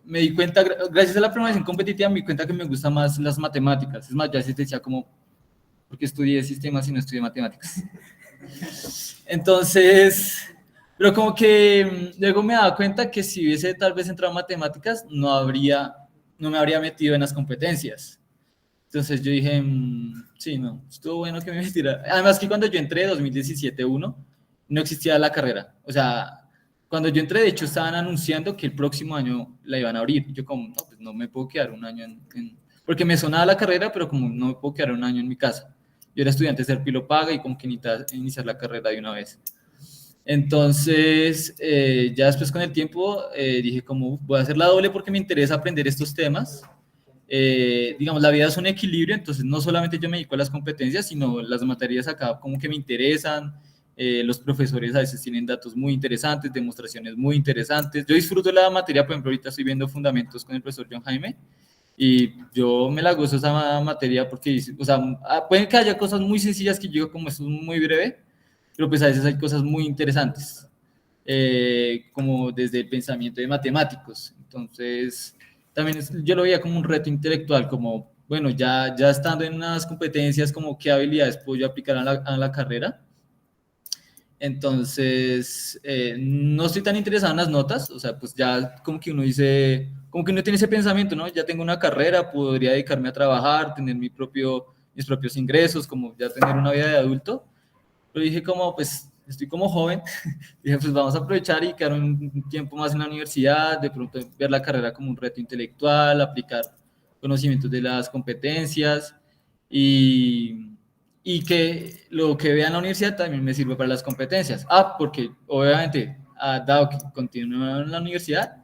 me di cuenta, gracias a la programación competitiva, me di cuenta que me gustan más las matemáticas. Es más, ya se te decía como, ¿por qué estudié sistemas y no estudié matemáticas? Entonces, pero como que luego me daba cuenta que si hubiese tal vez entrado a matemáticas, no me habría metido en las competencias. Entonces yo dije, sí, no, estuvo bueno que me metiera. Además que cuando yo entré, 2017-1, no existía la carrera. O sea, cuando yo entré, de hecho, estaban anunciando que el próximo año la iban a abrir. Yo como, no, pues no me puedo quedar un año porque me sonaba la carrera, pero como no me puedo quedar un año en mi casa. Yo era estudiante de Serpi lo paga y como que necesitaba iniciar la carrera de una vez. Entonces, ya después con el tiempo dije como voy a hacer la doble porque me interesa aprender estos temas. Digamos, la vida es un equilibrio, entonces no solamente yo me dedico a las competencias, sino las materias acá como que me interesan. Los profesores a veces tienen datos muy interesantes, demostraciones muy interesantes. Yo disfruto la materia, por ejemplo, ahorita estoy viendo fundamentos con el profesor John Jaime y yo me la gozo esa materia porque, o sea, pueden que haya cosas muy sencillas que yo como esto es muy breve, pero pues a veces hay cosas muy interesantes, como desde el pensamiento de matemáticos. Entonces, también yo lo veía como un reto intelectual, como, bueno, ya estando en unas competencias, como qué habilidades puedo yo aplicar a la carrera. Entonces, no estoy tan interesado en las notas, o sea, pues ya como que uno dice, como que uno tiene ese pensamiento, ¿no? Ya tengo una carrera, podría dedicarme a trabajar, tener mi mis propios ingresos, como ya tener una vida de adulto. Pero dije como, pues, estoy como joven, dije, pues vamos a aprovechar y quedar un tiempo más en la universidad, de pronto ver la carrera como un reto intelectual, aplicar conocimientos de las competencias y que lo que vea en la universidad también me sirve para las competencias. Porque obviamente, dado que continúo en la universidad,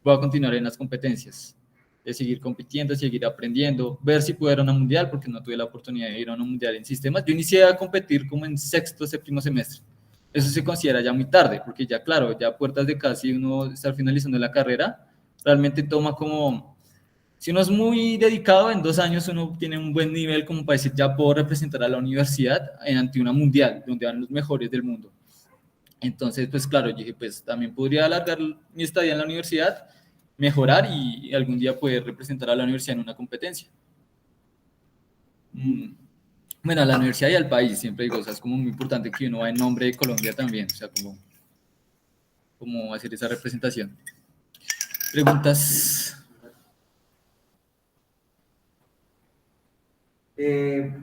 voy a continuar en las competencias, de seguir compitiendo, seguir aprendiendo, ver si puedo ir a una mundial, porque no tuve la oportunidad de ir a una mundial en sistemas. Yo inicié a competir como en sexto, séptimo semestre. Eso se considera ya muy tarde, porque ya, claro, ya a puertas de casi uno estar finalizando la carrera, realmente toma como, si uno es muy dedicado, en 2 años uno tiene un buen nivel como para decir, ya puedo representar a la universidad ante una mundial, donde van los mejores del mundo. Entonces, pues claro, yo dije, pues también podría alargar mi estadía en la universidad, mejorar y algún día poder representar a la universidad en una competencia. Bueno, a la universidad y al país, siempre digo, o sea, es como muy importante que uno va en nombre de Colombia también, o sea, como hacer esa representación. ¿Preguntas?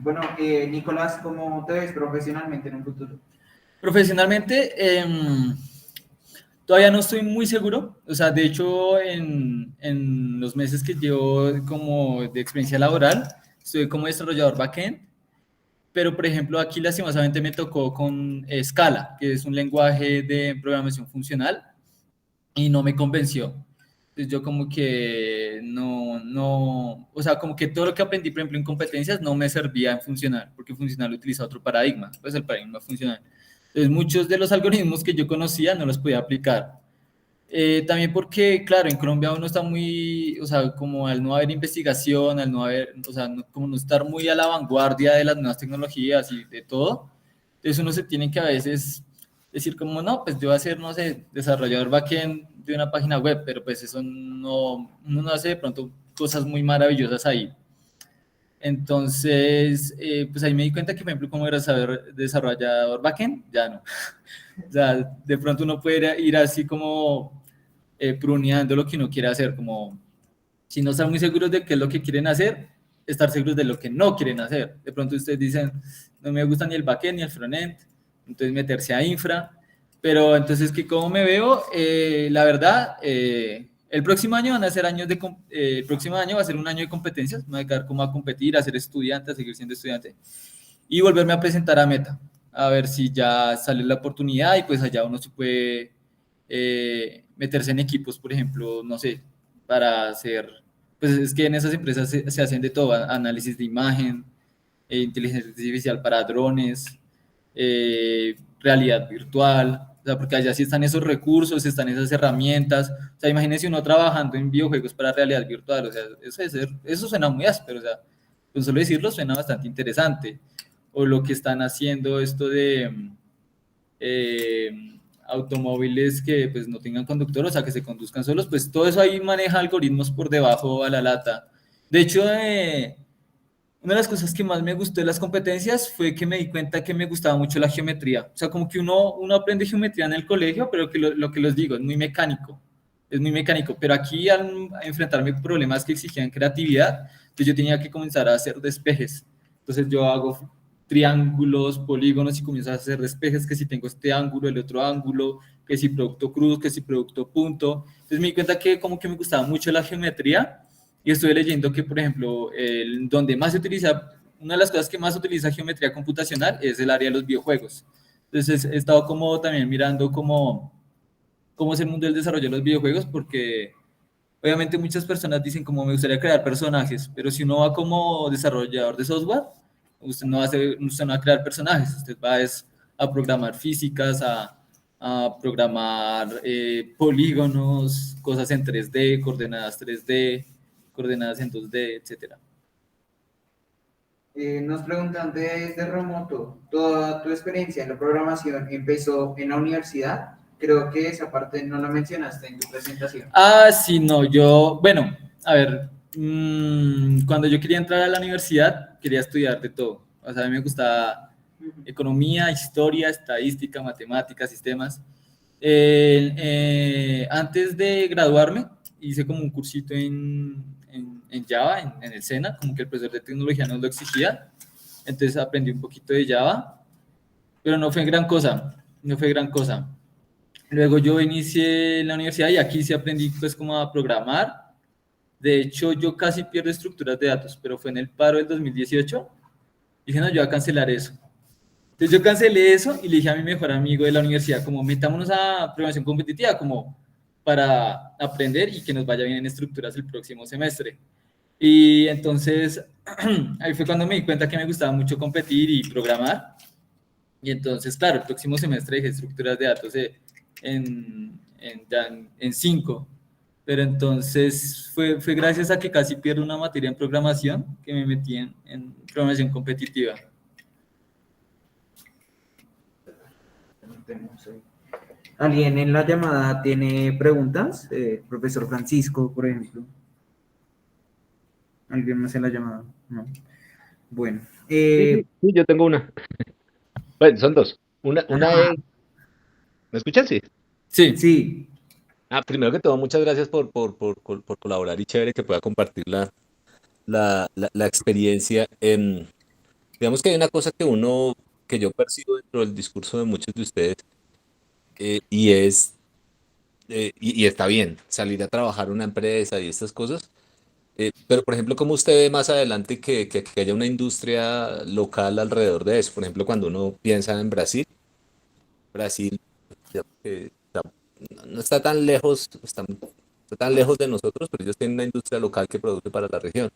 Bueno, Nicolás, ¿cómo te ves profesionalmente en un futuro? Profesionalmente, todavía no estoy muy seguro, o sea, de hecho, en los meses que llevo como de experiencia laboral, estoy como desarrollador backend, pero por ejemplo aquí lastimosamente me tocó con Scala, que es un lenguaje de programación funcional, y no me convenció. Entonces yo como que no, o sea, como que todo lo que aprendí, por ejemplo, en competencias no me servía en funcional, porque funcional utiliza otro paradigma, pues el paradigma funcional. Entonces muchos de los algoritmos que yo conocía no los podía aplicar. También porque, claro, en Colombia uno está muy, o sea, como al no haber investigación, al no haber, o sea, como no estar muy a la vanguardia de las nuevas tecnologías y de todo, entonces uno se tiene que a veces decir como, no, pues yo voy a ser, no sé, desarrollador backend de una página web, pero pues eso no, uno no hace de pronto cosas muy maravillosas ahí. Entonces, pues ahí me di cuenta que, por ejemplo, como era saber desarrollador backend, ya no. O sea, de pronto uno puede ir así como pruneando lo que uno quiere hacer, como si no están muy seguros de qué es lo que quieren hacer, estar seguros de lo que no quieren hacer. De pronto ustedes dicen, no me gusta ni el backend ni el frontend, entonces meterse a infra, pero entonces, ¿que cómo me veo? La verdad, el próximo año van a ser años de, el próximo año va a ser un año de competencias, me voy a quedar como a competir, a ser estudiante, a seguir siendo estudiante, y volverme a presentar a Meta, a ver si ya sale la oportunidad y pues allá uno se puede meterse en equipos, por ejemplo, no sé, para hacer, pues es que en esas empresas se hacen de todo, análisis de imagen, inteligencia artificial para drones, realidad virtual, o sea, porque allá sí están esos recursos, están esas herramientas, o sea, imagínense uno trabajando en videojuegos para realidad virtual, o sea, eso suena muy áspero, o sea, con solo decirlo suena bastante interesante, o lo que están haciendo esto de automóviles que pues no tengan conductor, o sea, que se conduzcan solos, pues todo eso ahí maneja algoritmos por debajo a la lata. De hecho, una de las cosas que más me gustó de las competencias fue que me di cuenta que me gustaba mucho la geometría. O sea, como que uno aprende geometría en el colegio, pero que lo que les digo es muy mecánico. Es muy mecánico. Pero aquí al enfrentarme a problemas que exigían creatividad, entonces yo tenía que comenzar a hacer despejes. Entonces yo hago triángulos, polígonos y comienzo a hacer despejes, que si tengo este ángulo, el otro ángulo, que si producto cruz, que si producto punto. Entonces me di cuenta que como que me gustaba mucho la geometría y estuve leyendo que, por ejemplo, donde más se utiliza, una de las cosas que más se utiliza geometría computacional es el área de los videojuegos. Entonces he estado como también mirando cómo es el mundo del desarrollo de los videojuegos, porque obviamente muchas personas dicen como me gustaría crear personajes, pero si uno va como desarrollador de software, usted no va a crear personajes, usted va a programar físicas, a programar polígonos, cosas en 3D, coordenadas 3D, coordenadas en 2D, etcétera. Nos preguntan desde remoto, ¿toda tu experiencia en la programación empezó en la universidad? Creo que esa parte no la mencionaste en tu presentación. Sí, no, bueno, a ver, cuando yo quería entrar a la universidad, quería estudiar de todo. O sea, a mí me gustaba economía, historia, estadística, matemáticas, sistemas. Antes de graduarme, hice como un cursito en Java, en el SENA, como que el profesor de tecnología nos lo exigía. entonces aprendí un poquito de Java, pero no fue gran cosa, no fue gran cosa. Luego yo inicié la universidad y aquí sí aprendí pues como a programar. De hecho, yo casi pierdo estructuras de datos, pero fue en el paro del 2018. Dije, no, yo voy a cancelar eso. Entonces yo cancelé eso y le dije a mi mejor amigo de la universidad, como metámonos a programación competitiva, como para aprender y que nos vaya bien en estructuras el próximo semestre. Y entonces ahí fue cuando me di cuenta que me gustaba mucho competir y programar. Y entonces, claro, el próximo semestre dejé estructuras de datos en 5. Pero entonces fue gracias a que casi pierdo una materia en programación que me metí en programación competitiva. ¿Alguien en la llamada tiene preguntas? Profesor Francisco, por ejemplo. ¿Alguien más en la llamada? No. Bueno. Sí, yo tengo una. Bueno, son dos. Una es... ¿Me escuchan? Sí. Sí. Sí. Primero que todo, muchas gracias por colaborar y chévere que pueda compartir la experiencia. Digamos que hay una cosa que yo percibo dentro del discurso de muchos de ustedes, y es, y está bien, salir a trabajar en una empresa y estas cosas, pero por ejemplo, ¿cómo usted ve más adelante que haya una industria local alrededor de eso? Por ejemplo, cuando uno piensa en Brasil, digamos que no está tan lejos, está tan lejos de nosotros, pero ellos tienen una industria local que produce para la región.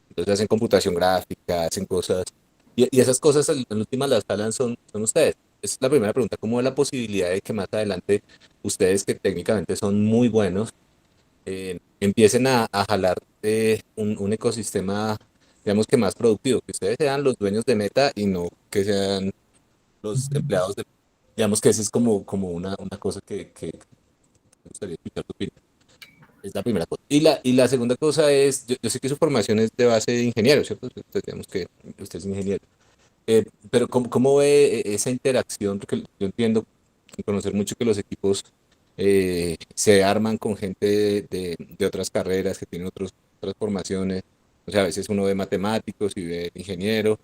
Entonces hacen computación gráfica, hacen cosas, y esas cosas en última las jalan son ustedes. Esa es la primera pregunta, ¿cómo es la posibilidad de que más adelante ustedes, que técnicamente son muy buenos, empiecen a jalar un ecosistema, digamos que más productivo, que ustedes sean los dueños de Meta y no que sean los empleados de... Digamos que esa es como una cosa que me gustaría escuchar tu opinión. Es la primera cosa. Y la segunda cosa es, yo sé que su formación es de base de ingeniero, ¿cierto? Entonces, digamos que usted es ingeniero. Pero ¿cómo ve esa interacción? Porque yo entiendo, sin conocer mucho, que los equipos se arman con gente de otras carreras que tienen otras formaciones. O sea, a veces uno ve matemáticos y ve ingeniero.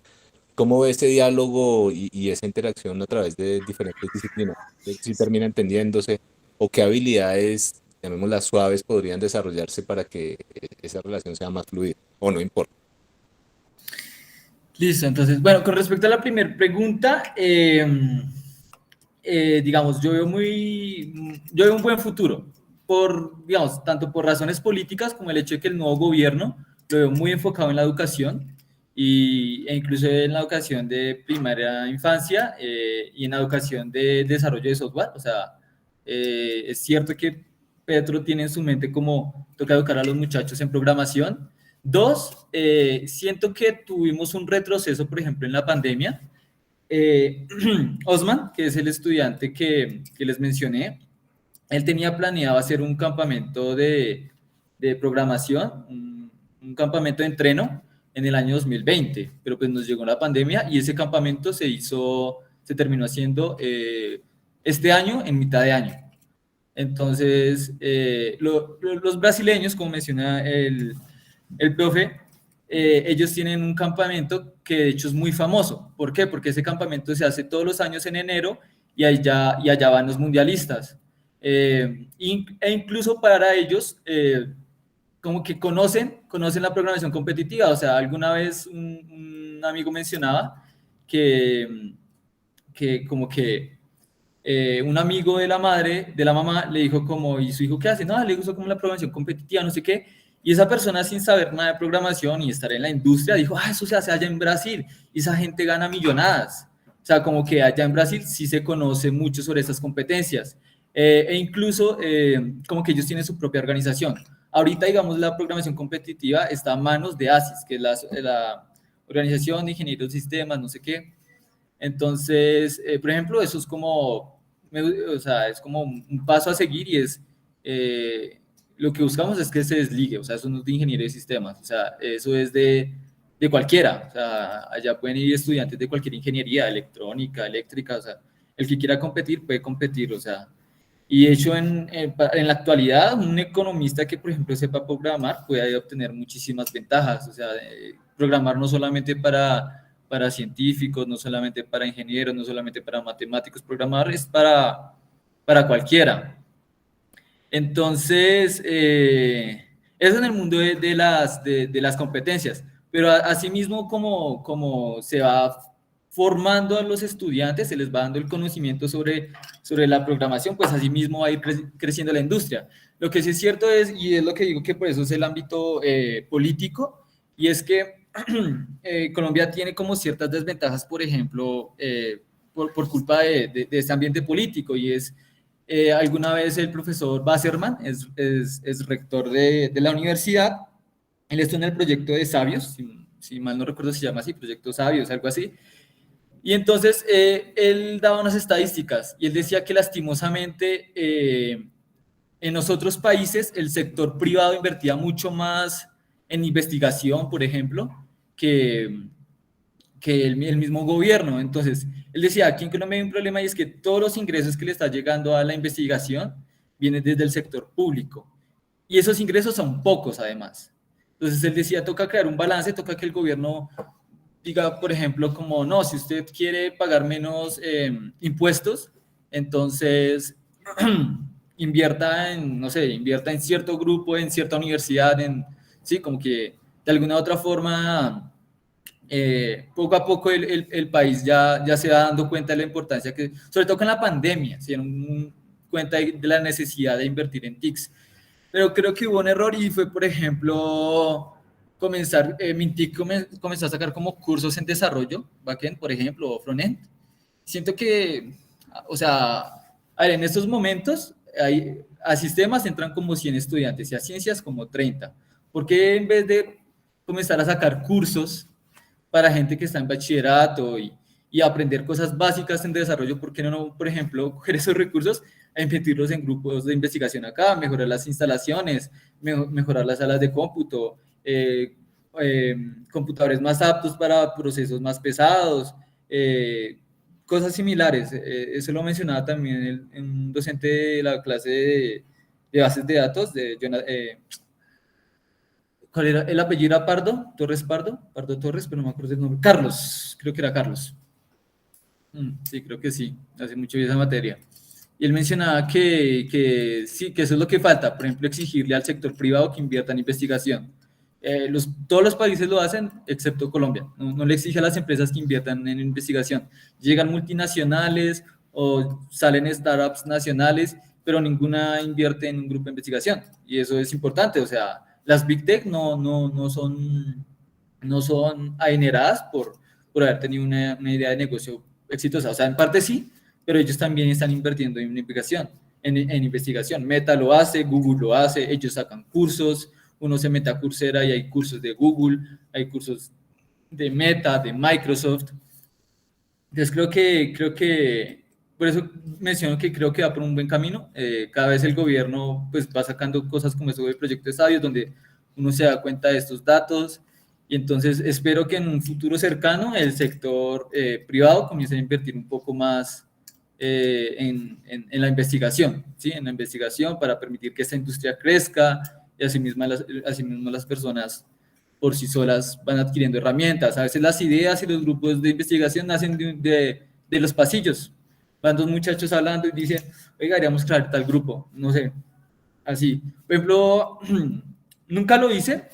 ¿Cómo ve ese diálogo y esa interacción a través de diferentes disciplinas? Si termina entendiéndose, o qué habilidades, llamémoslas suaves, podrían desarrollarse para que esa relación sea más fluida, o no importa. Listo, entonces, bueno, con respecto a la primera pregunta, digamos, yo veo un buen futuro, digamos, tanto por razones políticas como el hecho de que el nuevo gobierno lo veo muy enfocado en la educación e incluso en la educación de primaria infancia y en la educación de desarrollo de software. O sea, es cierto que Petro tiene en su mente como toca educar a los muchachos en programación. Dos, siento que tuvimos un retroceso, por ejemplo, en la pandemia. Osman, que es el estudiante que les mencioné, él tenía planeado hacer un campamento de programación, un campamento de entreno en el año 2020, pero pues nos llegó la pandemia y ese campamento se terminó haciendo este año, en mitad de año. Entonces, los brasileños, como menciona el profe, ellos tienen un campamento que de hecho es muy famoso. ¿Por qué? Porque ese campamento se hace todos los años en enero y allá van los mundialistas. E incluso para ellos, como que conocen la programación competitiva. O sea, alguna vez un amigo mencionaba que como que un amigo de la mamá, le dijo como, ¿y su hijo qué hace? No, le gustó como la programación competitiva, no sé qué. Y esa persona, sin saber nada de programación y estar en la industria, dijo, eso se hace allá en Brasil y esa gente gana millonadas. O sea, como que allá en Brasil sí se conoce mucho sobre esas competencias. E incluso como que ellos tienen su propia organización. Ahorita, digamos, la programación competitiva está a manos de ASIS, que es la Organización de Ingenieros de Sistemas, no sé qué. Entonces, por ejemplo, eso es como, o sea, es como un paso a seguir y es, lo que buscamos es que se desligue. O sea, eso no es de ingeniería de sistemas, o sea, eso es de cualquiera. O sea, allá pueden ir estudiantes de cualquier ingeniería, electrónica, eléctrica, o sea, el que quiera competir puede competir, o sea. Y de hecho, en la actualidad, un economista que, por ejemplo, sepa programar puede obtener muchísimas ventajas. O sea, programar no solamente para para científicos, no solamente para ingenieros, no solamente para matemáticos, programadores, para cualquiera. Entonces, eso en el mundo de las competencias, pero asimismo como se va formando a los estudiantes, se les va dando el conocimiento sobre la programación, pues asimismo va a ir creciendo la industria. Lo que sí es cierto es, y es lo que digo que por eso es el ámbito político, y es que Colombia tiene como ciertas desventajas, por ejemplo, por culpa de este ambiente político, y es alguna vez el profesor Basserman es rector de la universidad. Él estuvo en el proyecto de Sabios, si mal no recuerdo se llama así, proyecto Sabios, algo así. Y entonces él daba unas estadísticas y él decía que lastimosamente en los otros países el sector privado invertía mucho más en investigación, por ejemplo, que el mismo gobierno. Entonces, él decía, aquí en Colombia hay un problema y es que todos los ingresos que le está llegando a la investigación vienen desde el sector público. Y esos ingresos son pocos, además. Entonces, él decía, toca crear un balance, toca que el gobierno diga, por ejemplo, como, no, si usted quiere pagar menos impuestos, entonces invierta en, no sé, invierta en cierto grupo, en cierta universidad, sí, como que de alguna u otra forma poco a poco el país ya se va dando cuenta de la importancia que, sobre todo con la pandemia, se dieron cuenta de la necesidad de invertir en TICs. Pero creo que hubo un error y fue, por ejemplo, Mintic comenzó a sacar como cursos en desarrollo, backend, por ejemplo, o frontend. Siento que, o sea, a ver, en estos momentos a sistemas entran como 100 estudiantes y a ciencias como 30. ¿Por qué en vez de comenzar a sacar cursos para gente que está en bachillerato y aprender cosas básicas en desarrollo, por qué no, por ejemplo, coger esos recursos a invertirlos en grupos de investigación acá, mejorar las instalaciones, mejorar las salas de cómputo, computadores más aptos para procesos más pesados, cosas similares. Eso lo mencionaba también un docente de la clase de bases de datos, ¿cuál era? El apellido era Pardo Torres, pero no me acuerdo el nombre. Carlos, creo que era Carlos. Sí, creo que sí, hace mucho vi esa materia. Y él mencionaba que sí, que eso es lo que falta, por ejemplo, exigirle al sector privado que invierta en investigación. Todos los países lo hacen, excepto Colombia. No le exige a las empresas que inviertan en investigación. Llegan multinacionales o salen startups nacionales, pero ninguna invierte en un grupo de investigación. Y eso es importante, o sea, las Big Tech no son adineradas por haber tenido una idea de negocio exitosa. O sea, en parte sí, pero ellos también están invirtiendo en investigación. En investigación. Meta lo hace, Google lo hace, ellos sacan cursos, uno se mete a Coursera y hay cursos de Google, hay cursos de Meta, de Microsoft. Entonces creo que por eso menciono que creo que va por un buen camino. Cada vez el gobierno pues va sacando cosas como eso del proyecto de Sabios, donde uno se da cuenta de estos datos, y entonces espero que en un futuro cercano el sector privado comience a invertir un poco más en la investigación, ¿sí? En la investigación para permitir que esta industria crezca, y asimismo las personas por sí solas van adquiriendo herramientas. A veces las ideas y los grupos de investigación nacen de los pasillos. Van dos muchachos hablando y dicen, oiga, deberíamos crear tal grupo, no sé, así. Por ejemplo, nunca lo hice,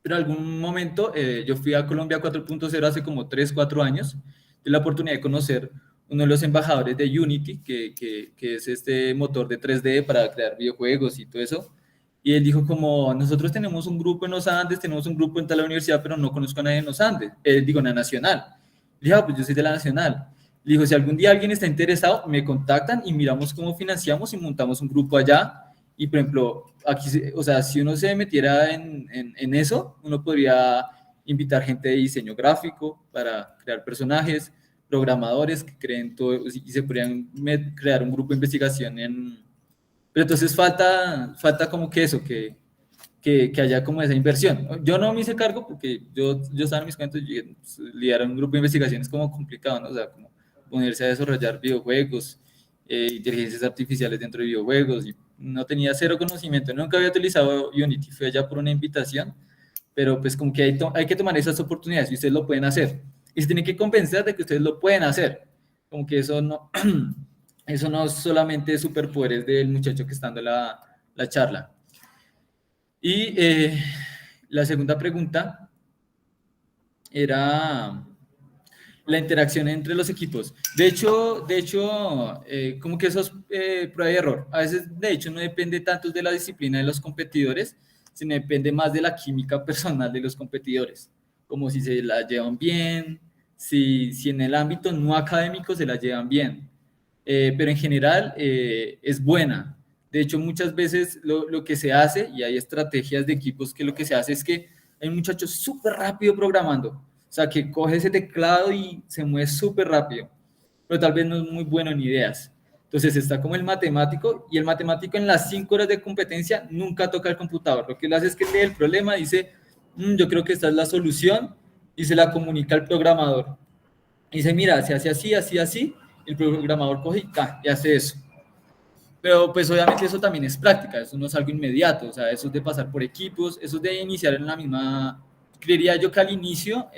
pero en algún momento yo fui a Colombia 4.0 hace como 3, 4 años. Tuve la oportunidad de conocer uno de los embajadores de Unity, que es este motor de 3D para crear videojuegos y todo eso. Y él dijo como, nosotros tenemos un grupo en los Andes, tenemos un grupo en tal universidad, pero no conozco a nadie en los Andes. Digo, en la Nacional. Le dije, pues yo soy de la Nacional. Le dijo, si algún día alguien está interesado, me contactan y miramos cómo financiamos y montamos un grupo allá. Y, por ejemplo, aquí, o sea, si uno se metiera en eso, uno podría invitar gente de diseño gráfico para crear personajes, programadores que creen todo, y se podrían crear un grupo de investigación pero entonces falta como que eso, que haya como esa inversión. Yo no me hice cargo porque yo estaba en mis cuentos y liderar un grupo de investigación es como complicado, ¿no? O sea, como ponerse a desarrollar videojuegos, inteligencias artificiales dentro de videojuegos, y no tenía cero conocimiento, nunca había utilizado Unity, fue allá por una invitación, pero pues como que hay que tomar esas oportunidades y ustedes lo pueden hacer. y se tienen que convencer de que ustedes lo pueden hacer. Como que eso no, eso no es solamente superpoderes del muchacho que está dando la charla. Y la segunda pregunta era la interacción entre los equipos. De hecho como que eso es prueba y error. A veces, de hecho, no depende tanto de la disciplina de los competidores, sino depende más de la química personal de los competidores, como si se la llevan bien, si en el ámbito no académico se la llevan bien. Pero en general es buena. De hecho, muchas veces lo que se hace, y hay estrategias de equipos que lo que se hace es que hay un muchacho súper rápido programando, o sea, que coge ese teclado y se mueve súper rápido, pero tal vez no es muy bueno en ideas. Entonces está como el matemático, y el matemático en las 5 horas de competencia nunca toca el computador. Lo que él hace es que lee el problema, dice, yo creo que esta es la solución, y se la comunica al programador. Y dice, mira, se hace así, así, así, el programador coge y hace eso. Pero pues obviamente eso también es práctica, eso no es algo inmediato, o sea, eso es de pasar por equipos, eso es de iniciar en la misma, creería yo que al inicio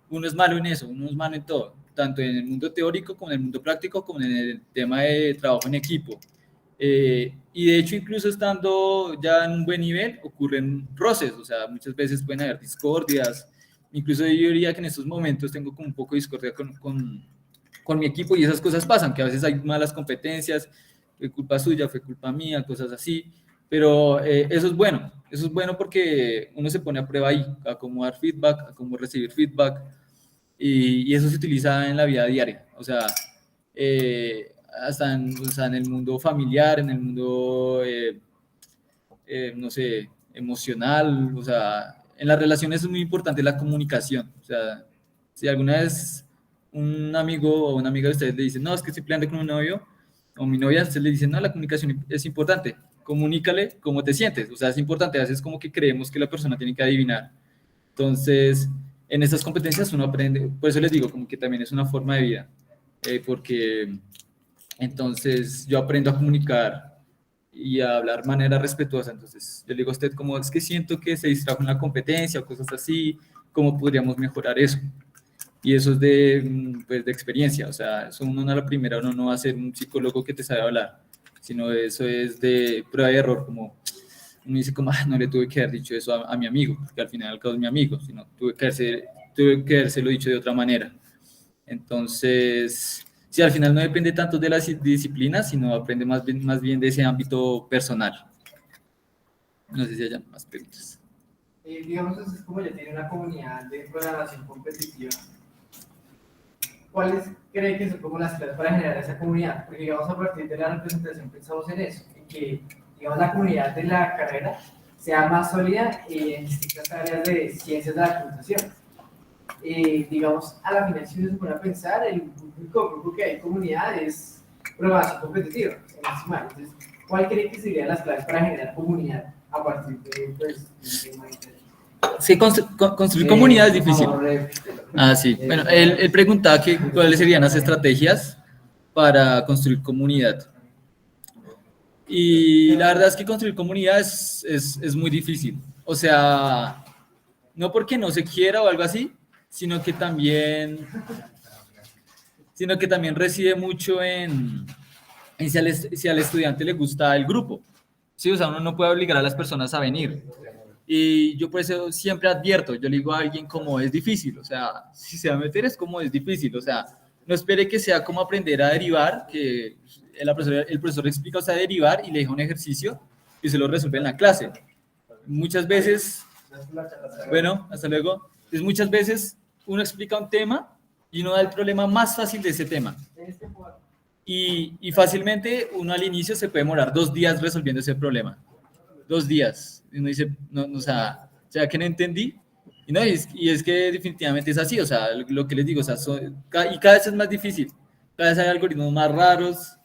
uno es malo en eso, uno es malo en todo, tanto en el mundo teórico como en el mundo práctico, como en el tema de trabajo en equipo. Y de hecho, incluso estando ya en un buen nivel, ocurren roces, o sea, muchas veces pueden haber discordias, incluso yo diría que en estos momentos tengo como un poco de discordia con mi equipo, y esas cosas pasan, que a veces hay malas competencias, fue culpa suya, fue culpa mía, cosas así, pero eso es bueno porque uno se pone a prueba ahí, a cómo dar feedback, a cómo recibir feedback, y eso se utiliza en la vida diaria, o sea, hasta en el mundo familiar, en el mundo, no sé, emocional, o sea, en las relaciones es muy importante la comunicación, o sea, si alguna vez un amigo o una amiga de ustedes le dice, no, es que estoy peleando con un novio, o mi novia, se le dice, no, la comunicación es importante, comunícale cómo te sientes, o sea, es importante, a veces como que creemos que la persona tiene que adivinar. Entonces, en estas competencias uno aprende, por eso les digo, como que también es una forma de vida, porque entonces yo aprendo a comunicar y a hablar de manera respetuosa, entonces yo le digo a usted como es que siento que se distrajo en la competencia o cosas así, ¿cómo podríamos mejorar eso? Y eso es pues, de experiencia, o sea, eso uno a la primera, uno no va a ser un psicólogo que te sabe hablar, sino eso es de prueba y error, como uno dice como, no le tuve que haber dicho eso a mi amigo, que al final al cabo es mi amigo, sino tuve que habérselo dicho de otra manera. Entonces, sí, al final no depende tanto de las disciplinas, sino aprende más bien de ese ámbito personal. No sé si hayan más preguntas. Digamos, es como ya tiene una comunidad de programación competitiva. ¿Cuáles cree que son como las claves para generar esa comunidad? Porque digamos, a partir de la representación pensamos en eso, en que digamos, la comunidad de la carrera sea más sólida en distintas áreas de ciencias de la computación. Digamos, a la final, si uno se pone a pensar, el único grupo que hay en comunidad es programación competitiva. Entonces, ¿cuál cree que serían las claves para generar comunidad a partir de pues, un tema de interés? Sí, construir comunidad es difícil. Ah, sí. Bueno, él preguntaba que cuáles serían las estrategias para construir comunidad. Y la verdad es que construir comunidad es muy difícil. O sea, no porque no se quiera o algo así, sino que también reside mucho en si al estudiante le gusta el grupo. Sí, o sea, uno no puede obligar a las personas a venir. Y yo por eso siempre advierto, yo le digo a alguien como es difícil, o sea, si se va a meter es como es difícil, o sea, no espere que sea como aprender a derivar, que el profesor le explica, o sea, derivar y le deja un ejercicio y se lo resuelve en la clase. Muchas veces, bueno, hasta luego, es muchas veces uno explica un tema y uno da el problema más fácil de ese tema. Y fácilmente uno al inicio se puede demorar 2 días resolviendo ese problema. 2 días. Y uno dice, no, o sea que no entendí. Y, no, y es que definitivamente es así, o sea, lo que les digo, o sea, y cada vez es más difícil. Cada vez hay algoritmos más raros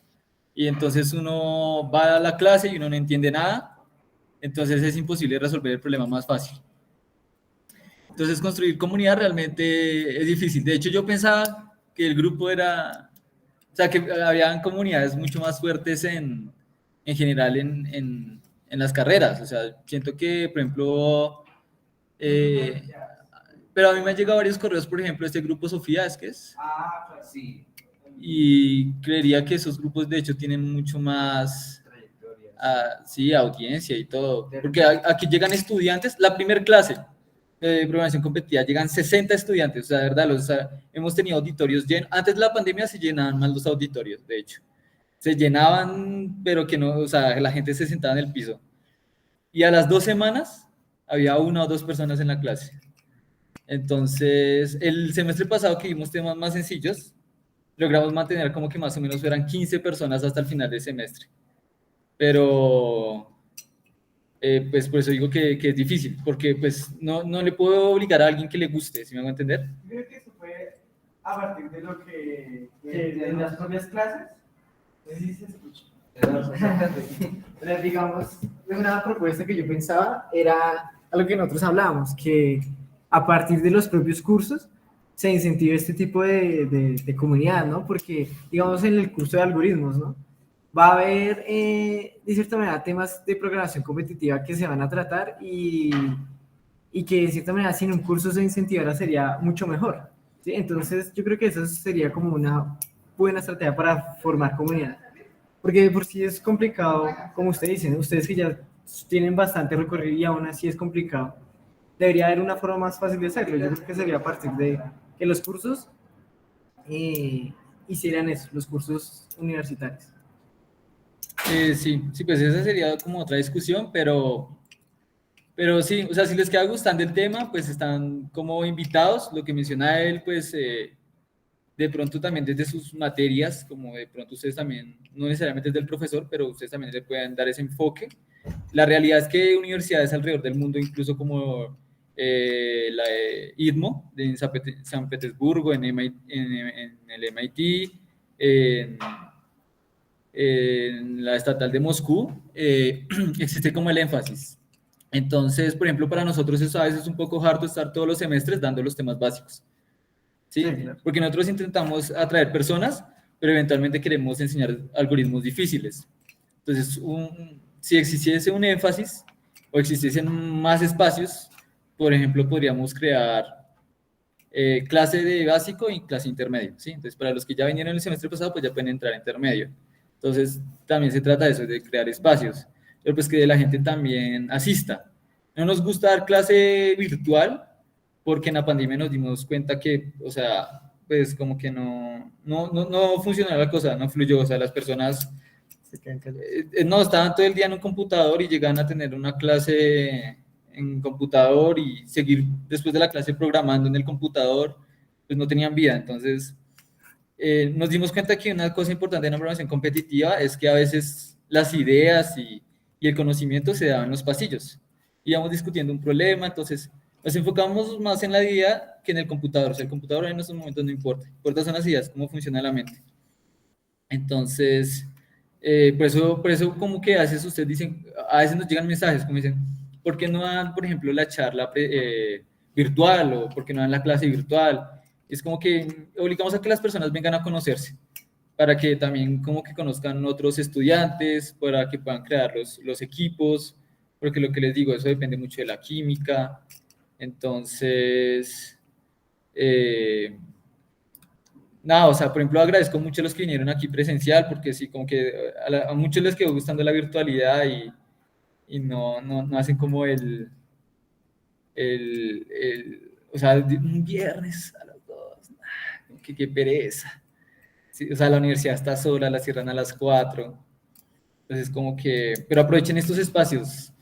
y entonces uno va a la clase y uno no entiende nada. Entonces es imposible resolver el problema más fácil. Entonces construir comunidad realmente es difícil. De hecho, yo pensaba que el grupo era... O sea, que habían comunidades mucho más fuertes en general en las carreras. O sea, siento que, por ejemplo, pero a mí me han llegado varios correos, por ejemplo, este grupo Sofía, ¿es que es? Ah, claro. Sí, Y creería que esos grupos de hecho tienen mucho más, trayectorias. sí, audiencia y todo, porque aquí llegan estudiantes, la primera clase de programación competitiva, llegan 60 estudiantes, o sea, de verdad, hemos tenido auditorios llenos, antes de la pandemia se llenaban más los auditorios, de hecho, se llenaban, pero que no, o sea, la gente se sentaba en el piso, y a las 2 semanas había una o dos personas en la clase. Entonces, el semestre pasado que vimos temas más sencillos, logramos mantener como que más o menos eran 15 personas hasta el final del semestre. Pero, pues por eso digo que es difícil, porque pues no le puedo obligar a alguien que le guste, ¿sí me hago entender? Yo creo que eso fue a partir de lo que en las propias clases, no sé si se escucha. Pero digamos, una propuesta que yo pensaba era algo que nosotros hablábamos, que a partir de los propios cursos se incentive este tipo de comunidad, ¿no? Porque, digamos, en el curso de algoritmos, ¿no? Va a haber, de cierta manera, temas de programación competitiva que se van a tratar y que, de cierta manera, sin un curso se incentivara sería mucho mejor, ¿sí? Entonces, yo creo que eso sería como una buena estrategia para formar comunidad. Porque de por sí es complicado, como ustedes dicen, ustedes que ya tienen bastante recorrido y aún así es complicado, debería haber una forma más fácil de hacerlo. Yo creo que sería a partir de que los cursos hicieran eso, los cursos universitarios. Sí, pues esa sería como otra discusión, pero sí, o sea, si les queda gustando el tema, pues están como invitados, lo que menciona él, pues de pronto también desde sus materias, como de pronto ustedes también, no necesariamente desde el profesor, pero ustedes también le pueden dar ese enfoque. La realidad es que universidades alrededor del mundo, incluso como la de ITMO, de San Petersburgo, en el MIT, en la estatal de Moscú, existe como el énfasis. Entonces, por ejemplo, para nosotros eso a veces es un poco harto estar todos los semestres dando los temas básicos. ¿Sí? Sí, claro. Porque nosotros intentamos atraer personas, pero eventualmente queremos enseñar algoritmos difíciles. Entonces, si existiese un énfasis o existiesen más espacios, por ejemplo, podríamos crear clase de básico y clase intermedio, ¿sí? Entonces, para los que ya vinieron el semestre pasado, pues ya pueden entrar a intermedio. Entonces, también se trata de eso, de crear espacios, pero pues que la gente también asista. No nos gusta dar clase virtual, porque en la pandemia nos dimos cuenta que, o sea, pues como que no funcionó la cosa, no fluyó, o sea, las personas no, estaban todo el día en un computador y llegaban a tener una clase en computador y seguir después de la clase programando en el computador, pues no tenían vida. Entonces, nos dimos cuenta que una cosa importante en la programación competitiva es que a veces las ideas y el conocimiento se daban en los pasillos. Íbamos discutiendo un problema, entonces nos enfocamos más en la idea que en el computador. O sea, el computador en estos momentos no importa. Importa son las ideas, cómo funciona la mente. Entonces, por eso como que a veces ustedes dicen, a veces nos llegan mensajes como dicen, ¿por qué no dan, por ejemplo, la charla virtual o por qué no dan la clase virtual? Es como que obligamos a que las personas vengan a conocerse, para que también como que conozcan otros estudiantes, para que puedan crear los equipos, porque lo que les digo, eso depende mucho de la química. Entonces, nada, o sea, por ejemplo, agradezco mucho a los que vinieron aquí presencial, porque sí, como que a muchos les quedó gustando la virtualidad y no hacen como o sea, un viernes a las 2, qué pereza. Sí, o sea, la universidad está sola, la cierran a las 4, entonces como que, pero aprovechen estos espacios.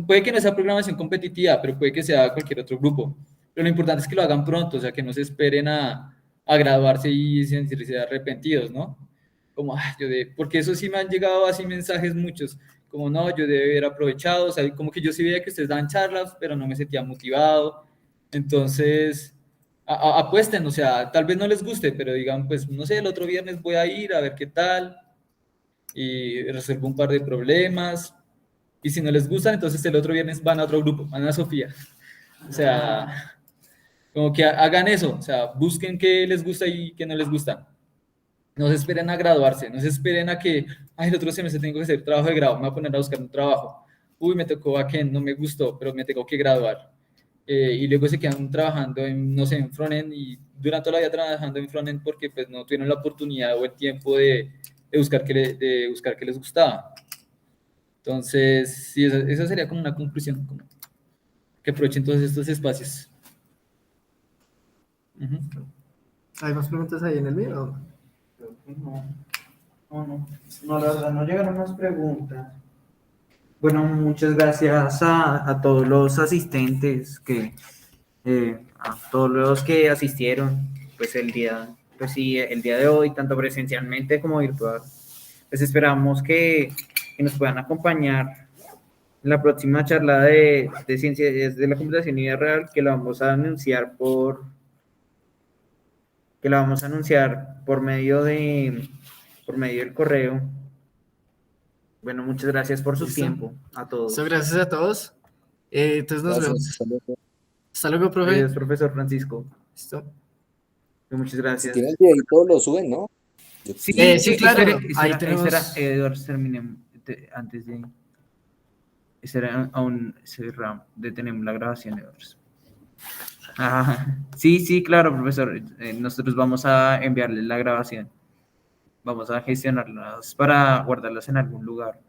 Puede que no sea programación competitiva, pero puede que sea cualquier otro grupo. Pero lo importante es que lo hagan pronto, o sea, que no se esperen a graduarse y sentirse arrepentidos, ¿no? Como, porque eso sí me han llegado así mensajes muchos, como no, yo debe haber aprovechado, o sea, como que yo sí veía que ustedes daban charlas, pero no me sentía motivado. Entonces, apuesten, o sea, tal vez no les guste, pero digan, pues, no sé, el otro viernes voy a ir a ver qué tal y resuelvo un par de problemas. Y si no les gustan, entonces el otro viernes van a otro grupo, van a Sofía. O sea, como que hagan eso, o sea, busquen qué les gusta y qué no les gusta. No se esperen a graduarse, no se esperen a que, ay, el otro semestre tengo que hacer trabajo de grado, me voy a poner a buscar un trabajo. Uy, me tocó a que no me gustó, pero me tengo que graduar. y luego se quedan trabajando en, no sé, en frontend y duran toda la vida trabajando en frontend porque pues no tuvieron la oportunidad o el tiempo de buscar de buscar qué les gustaba. Entonces, sí, esa sería como una conclusión, como que aprovechen todos estos espacios. Ujú. ¿Hay más preguntas ahí en el mío? Creo que no. No, la verdad, no llegaron más preguntas. Bueno, muchas gracias a todos los asistentes a todos los que asistieron, pues pues sí, el día de hoy, tanto presencialmente como virtual. Pues esperamos que nos puedan acompañar en la próxima charla de ciencias de la computación y vida real, que la vamos a anunciar por medio del correo. Bueno, muchas gracias por su ¿Listo? tiempo a todos. Muchas gracias a todos. Entonces nos Gracias, vemos. hasta luego. Hasta luego, profe. Adiós, profesor Francisco. ¿Listo? Muchas Si gracias. tienen videito, lo suben, ¿no? Yo- Sí, Sí, claro. Ahí tenemos- Edward, terminemos antes de. Detenemos la grabación, Edward. Sí, claro, profesor. Nosotros vamos a enviarle la grabación. Vamos a gestionarlas para guardarlas en algún lugar.